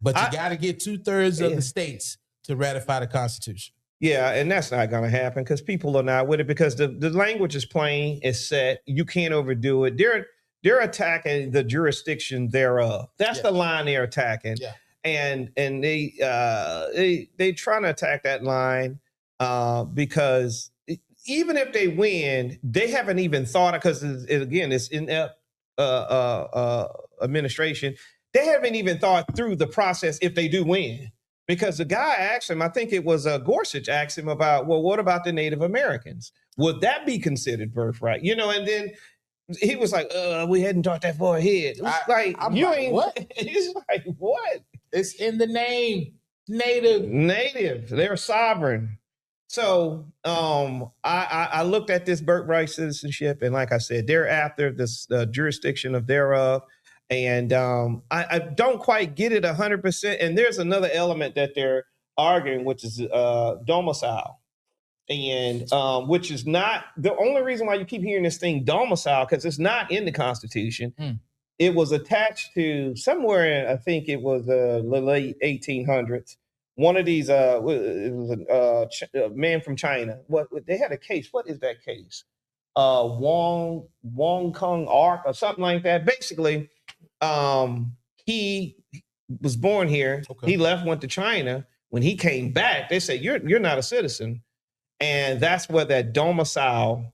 But you got to get 2/3 of the states to ratify the Constitution. Yeah, and that's not going to happen because people are not with it, because the language is plain, it's set. You can't overdo it. They're attacking the jurisdiction thereof. That's the line they're attacking. Yeah. And they trying to attack that line because even if they win, they haven't even thought, because it's in administration. They haven't even thought through the process if they do win. Because the guy asked him, I think it was Gorsuch asked him about, well, what about the Native Americans? Would that be considered birthright? And then he was like, we hadn't thought that far ahead. It's what? It's like, what? It's in the name. Native. They're sovereign. So I looked at this birthright citizenship, and like I said, they're after this jurisdiction of thereof. And I don't quite get it 100%. And there's another element that they're arguing, which is domicile. And which is not the only reason why you keep hearing this thing domicile, because it's not in the Constitution. It was attached to somewhere, I think it was the late 1800s, one of these it was a man from China. What they had a case. What is that case? Wong Kong Ark or something like that. Basically, he was born here. Okay. He left, went to China. When he came back, they said, you're not a citizen. And that's where that domicile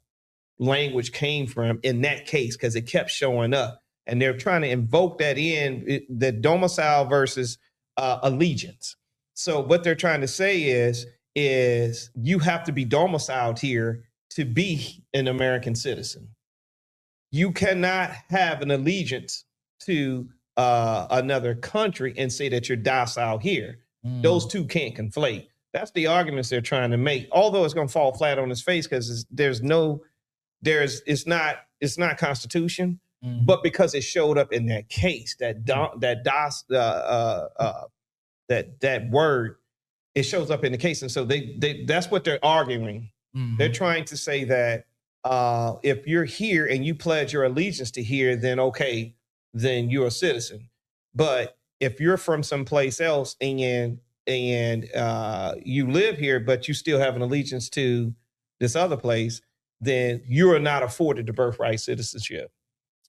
language came from in that case, because it kept showing up. And they're trying to invoke that in the domicile versus allegiance. So what they're trying to say is you have to be domiciled here to be an American citizen. You cannot have an allegiance to another country and say that you're docile here. Those two can't conflate. That's the arguments they're trying to make. Although it's going to fall flat on its face because it's not Constitution, but because it showed up in that case, that word, it shows up in the case, and so they that's what they're arguing. They're trying to say that if you're here and you pledge your allegiance to here, then okay, then you're a citizen. But if you're from someplace else and you live here, but you still have an allegiance to this other place, then you are not afforded the birthright citizenship.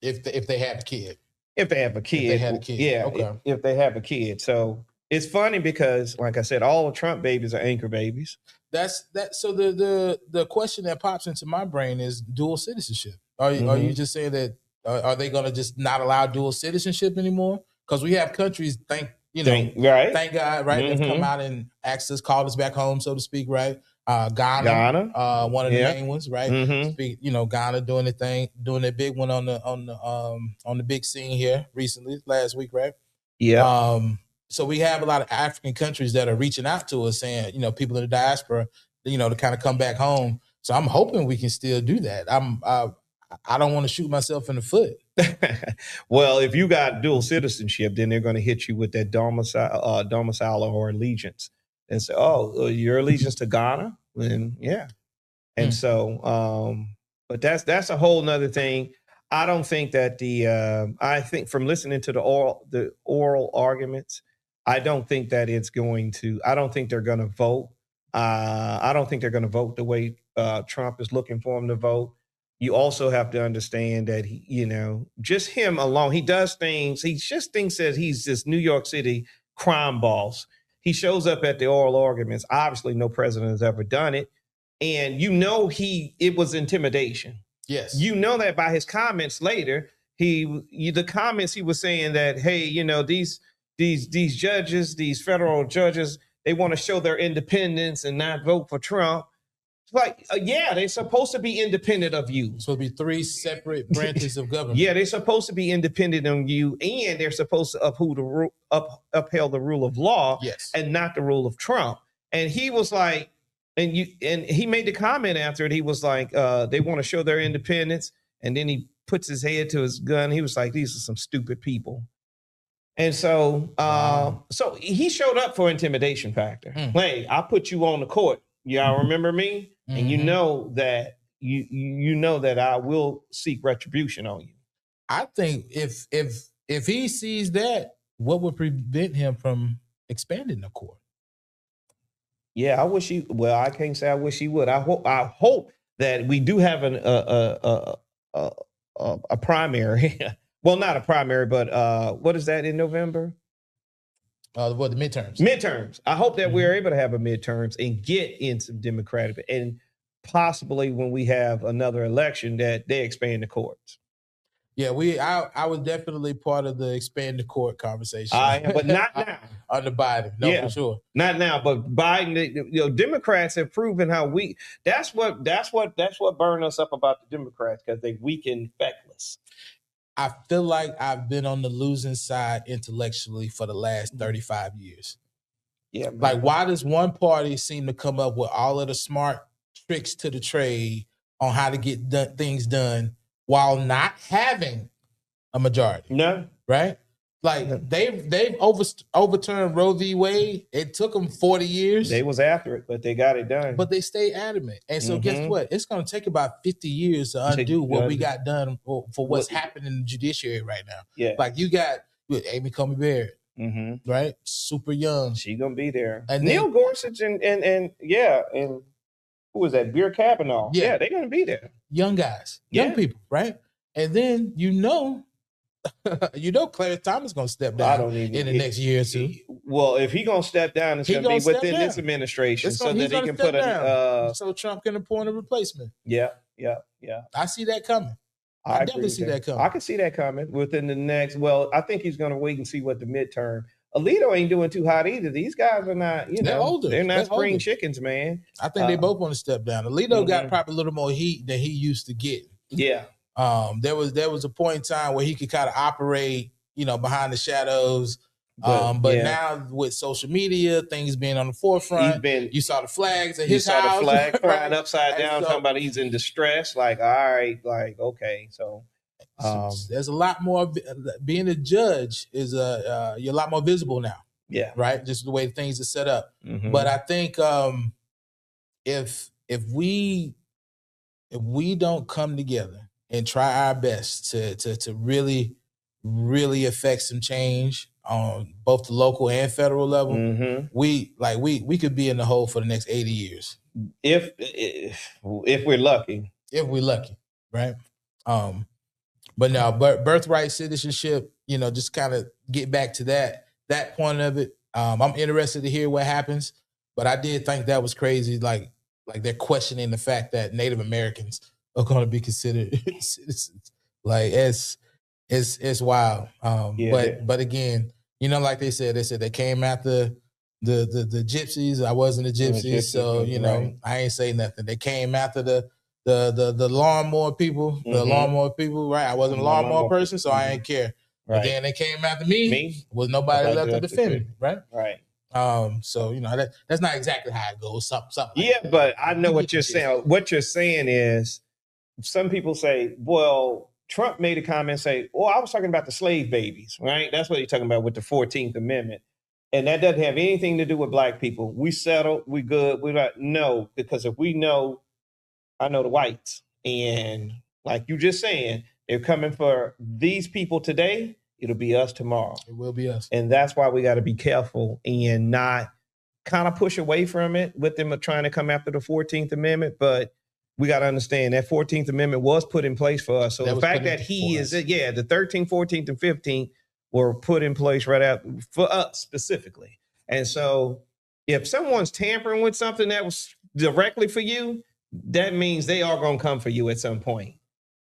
If they have a kid. If they have a kid. If they had a kid. Yeah. Okay. If they have a kid. So it's funny because, like I said, all the Trump babies are anchor babies. So the question that pops into my brain is dual citizenship. Are you just saying that are they going to just not allow dual citizenship anymore? Because we have countries, thank God, right? They've come out and asked us, called us back home, so to speak, right? Ghana, one of the main ones, right? Ghana doing the thing, doing their big one on the big scene here recently, last week, right? Yeah. So we have a lot of African countries that are reaching out to us, saying, people in the diaspora, to kind of come back home. So I'm hoping we can still do that. I don't want to shoot myself in the foot. Well, if you got dual citizenship, then they're going to hit you with that domicile or allegiance and say, "Oh, your allegiance to Ghana?" Then yeah. And so, but that's a whole nother thing. I don't think that I think from listening to the oral arguments, I don't think that I don't think they're going to vote. I don't think they're going to vote the way Trump is looking for them to vote. You also have to understand that just him alone, he does things. He just thinks that he's this New York City crime boss. He shows up at the oral arguments. Obviously, no president has ever done it, and it was intimidation. Yes, that by his comments later. The comments he was saying that, hey, these judges, these federal judges, they want to show their independence and not vote for Trump. Like, they're supposed to be independent of you. So it'll be three separate branches of government. Yeah, they're supposed to be independent of you, and they're supposed to upheld the rule of law, and not the rule of Trump. And he was like, and he made the comment after it. He was like, they want to show their independence, and then he puts his head to his gun. He was like, these are some stupid people. And so, so he showed up for intimidation factor. Hey, I put you on the court. Y'all remember me? And you know that that I will seek retribution on you. I think if he sees that, what would prevent him from expanding the court? Yeah, I wish I can't say I wish he would. I hope that we do have a primary. Well, not a primary, but what is that in November? The midterms. Midterms. I hope that we're able to have a midterms and get in some Democratic, and possibly when we have another election that they expand the courts. Yeah, I was definitely part of the expand the court conversation. But not now. Under Biden, for sure. Not now, but Biden. Democrats have proven how weak. That's what burned us up about the Democrats, because they weaken feckless. I feel like I've been on the losing side intellectually for the last 35 years. Yeah, man. Like, why does one party seem to come up with all of the smart tricks to the trade on how to get things done while not having a majority? No, right? Like, they've overturned Roe v. Wade. It took them 40 years. They was after it, but they got it done. But they stayed adamant. And so guess what? It's going to take about 50 years to undo what we got done for what's happening in the judiciary right now. Yeah. Like, you got Amy Coney Barrett, right? Super young. She gonna be there. And Neil Gorsuch and who was that? Beer Kavanaugh. Yeah, they're gonna be there. Young guys, young people, right? And then Clarence Thomas gonna step down in the next year or two. Well, if he gonna step down, it's gonna be within this administration, so that he can put so Trump can appoint a replacement. Yeah. I see that coming. I definitely see that coming. I can see that coming within the next. Well, I think he's gonna wait and see what the midterm. Alito ain't doing too hot either. These guys are not, they're older. They're not spring chickens, man. I think they both want to step down. Alito got probably a little more heat than he used to get. Yeah. There was a point in time where he could kind of operate, behind the shadows. But now with social media, things being on the forefront, you saw the flags at his house. You saw the flag flying upside down, talking about he's in distress. Like, all right, like, okay. So there's a lot more. Being a judge is you're a lot more visible now. Yeah. Right. Just the way things are set up. But I think if we don't come together and try our best to really affect some change on both the local and federal level, we could be in the hole for the next 80 years. If we're lucky. If we're lucky, right? But now, birthright citizenship, just kind of get back to that point of it. I'm interested to hear what happens, but I did think that was crazy. Like they're questioning the fact that Native Americans are going to be considered citizens. Like it's wild. But again, like they said they came after the gypsies. I wasn't a gypsy, so right. I ain't say nothing. They came after the lawnmower people, right? I wasn't a lawnmower person, so I ain't care. Right. But then they came after me. Was nobody left to defend me, right? Right. So that's not exactly how it goes. Something like but I know what you're saying. What you're saying is, some people say, well, Trump made a comment, say, "Oh, I was talking about the slave babies," right? That's what he's talking about with the 14th Amendment. And that doesn't have anything to do with black people. We settled, we good, we're not, no, because if we know, I know the whites. And like you just saying, they're coming for these people today, it'll be us tomorrow. It will be us. And that's why we got to be careful and not kind of push away from it with them trying to come after the 14th Amendment. But we got to understand that 14th Amendment was put in place for us. So the fact that he is, the 13th, 14th, and 15th were put in place right out for us specifically. And so if someone's tampering with something that was directly for you, that means they are going to come for you at some point,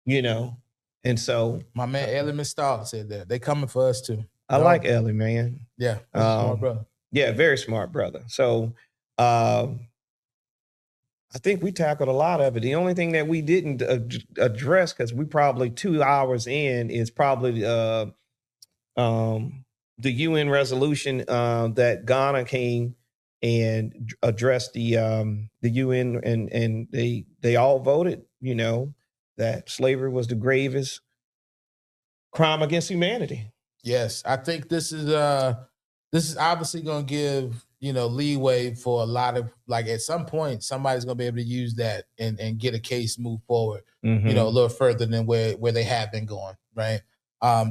And so my man Ellie Mistal said that they coming for us too. I like Ellie, man. Yeah, smart brother. Yeah, very smart brother. So I think we tackled a lot of it. The only thing that we didn't address, because we probably 2 hours in, is probably the UN resolution that Ghana came and addressed the UN, and they all voted, that slavery was the gravest crime against humanity. Yes, I think this is obviously going to give leeway for a lot of, like, at some point somebody's going to be able to use that and get a case moved forward, a little further than where they have been going, right?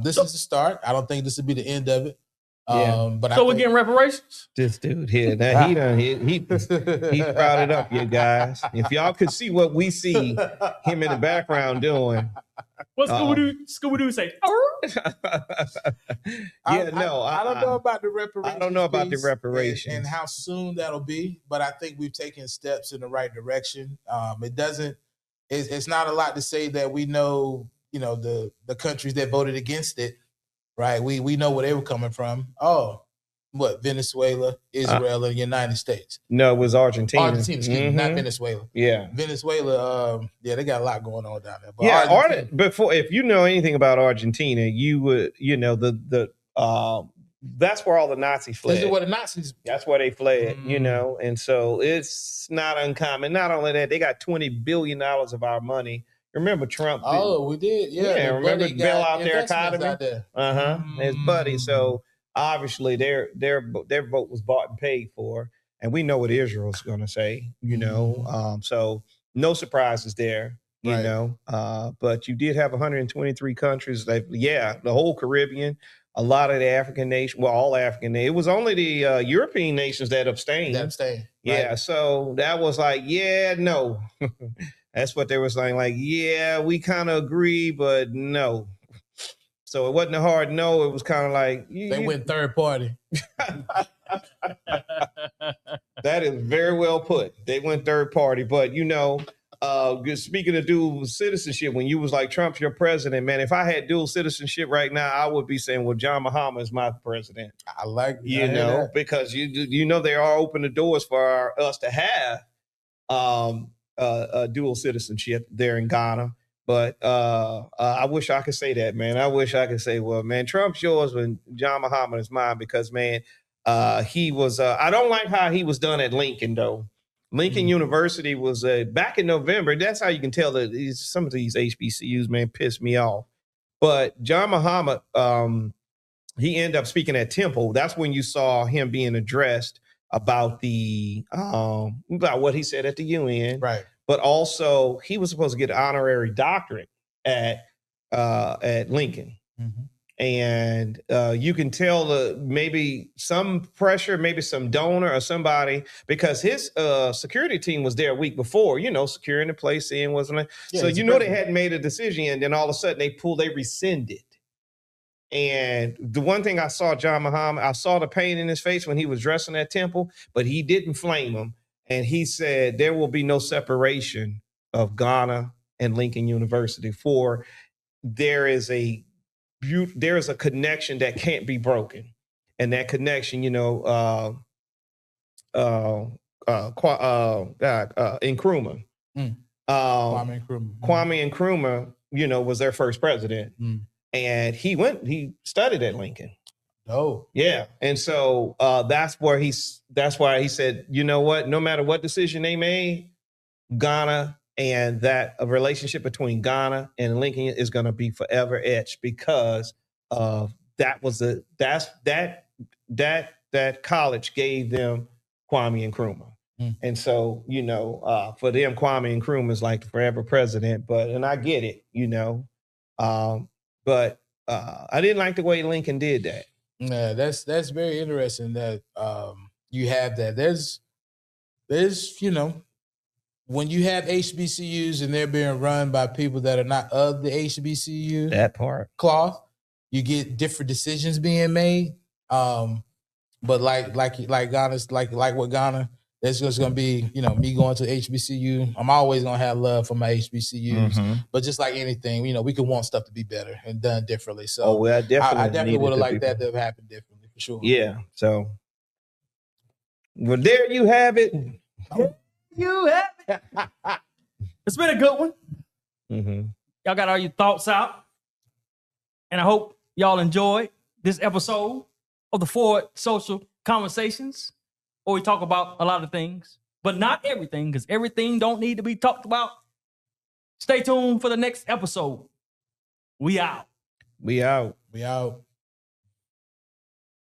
This is the start. I don't think this will be the end of it. But so we're getting reparations. This dude here, now he sprouted up, you guys. If y'all could see what we see him in the background doing. What's Scooby-Doo say? I don't know about the reparations. I don't know about the reparations and how soon that'll be, but I think we've taken steps in the right direction. It's not a lot to say that we know, the countries that voted against it. Right, we know where they were coming from. Oh, what, Venezuela, Israel, and United States? No, it was Argentina. Argentina, excuse me, not Venezuela. Yeah, Venezuela. They got a lot going on down there. But before, if you know anything about Argentina, you would, that's where all the Nazis fled. This is where the Nazis. That's where they fled, and so it's not uncommon. Not only that, they got $20 billion of our money. Remember Trump? We did. Yeah. Remember bail out their economy? His buddy. So obviously their vote was bought and paid for, and we know what Israel's going to say. So no surprises there. But you did have 123 countries. The whole Caribbean, a lot of the African nations, well, all African, it was only the European nations that abstained. Yeah, right. So that was like, yeah, no. That's what they were saying. Like, yeah, we kind of agree, but no. So it wasn't a hard no. It was kind of like they went third party. That is very well put. They went third party, but speaking of dual citizenship, when you was like Trump's your president, man, if I had dual citizenship right now, I would be saying, well, John Mahama is my president. I like because they are open the doors for us to have a dual citizenship there in Ghana. But I wish I could say that, man. I wish I could say, well, man, Trump's yours when John Mahama is mine, because, man, he was, I don't like how he was done at Lincoln, though. Lincoln University was back in November. That's how you can tell that some of these HBCUs, man, pissed me off. But John Mahama, he ended up speaking at Temple. That's when you saw him being addressed about about what he said at the UN. Right. But also he was supposed to get an honorary doctorate at Lincoln. Mm-hmm. And you can tell maybe some pressure, maybe some donor or somebody, because his security team was there a week before, securing the place in, wasn't it? Yeah, so they hadn't made a decision, and then all of a sudden they rescinded. And the one thing I saw John Mahama, I saw the pain in his face when he was dressing at Temple, but he didn't flame him. And he said there will be no separation of Ghana and Lincoln University, for there is a connection that can't be broken. And that connection, Nkrumah. Kwame Nkrumah, was their first president. And he studied at Lincoln. Oh, yeah. And so that's why he said, you know what, no matter what decision they made, Ghana and that a relationship between Ghana and Lincoln is going to be forever etched, because of that college gave them Kwame Nkrumah. And so, for them, Kwame Nkrumah is like the forever president, and I get it, but I didn't like the way Lincoln did that. Yeah, that's very interesting that you have that. There's when you have HBCUs and they're being run by people that are not of the HBCU that part cloth, you get different decisions being made. But like Ghana's like what Ghana, there's just gonna be, me going to HBCU. I'm always gonna have love for my HBCUs, but just like anything, we can want stuff to be better and done differently. So I definitely would have liked that to have happened differently, for sure. Yeah. So, well, there you have it. You have it. It's been a good one. Mm-hmm. Y'all got all your thoughts out, and I hope y'all enjoyed this episode of the Forward Social Conversations, where we talk about a lot of things, but not everything, because everything don't need to be talked about. Stay tuned for the next episode. We out. We out. We out.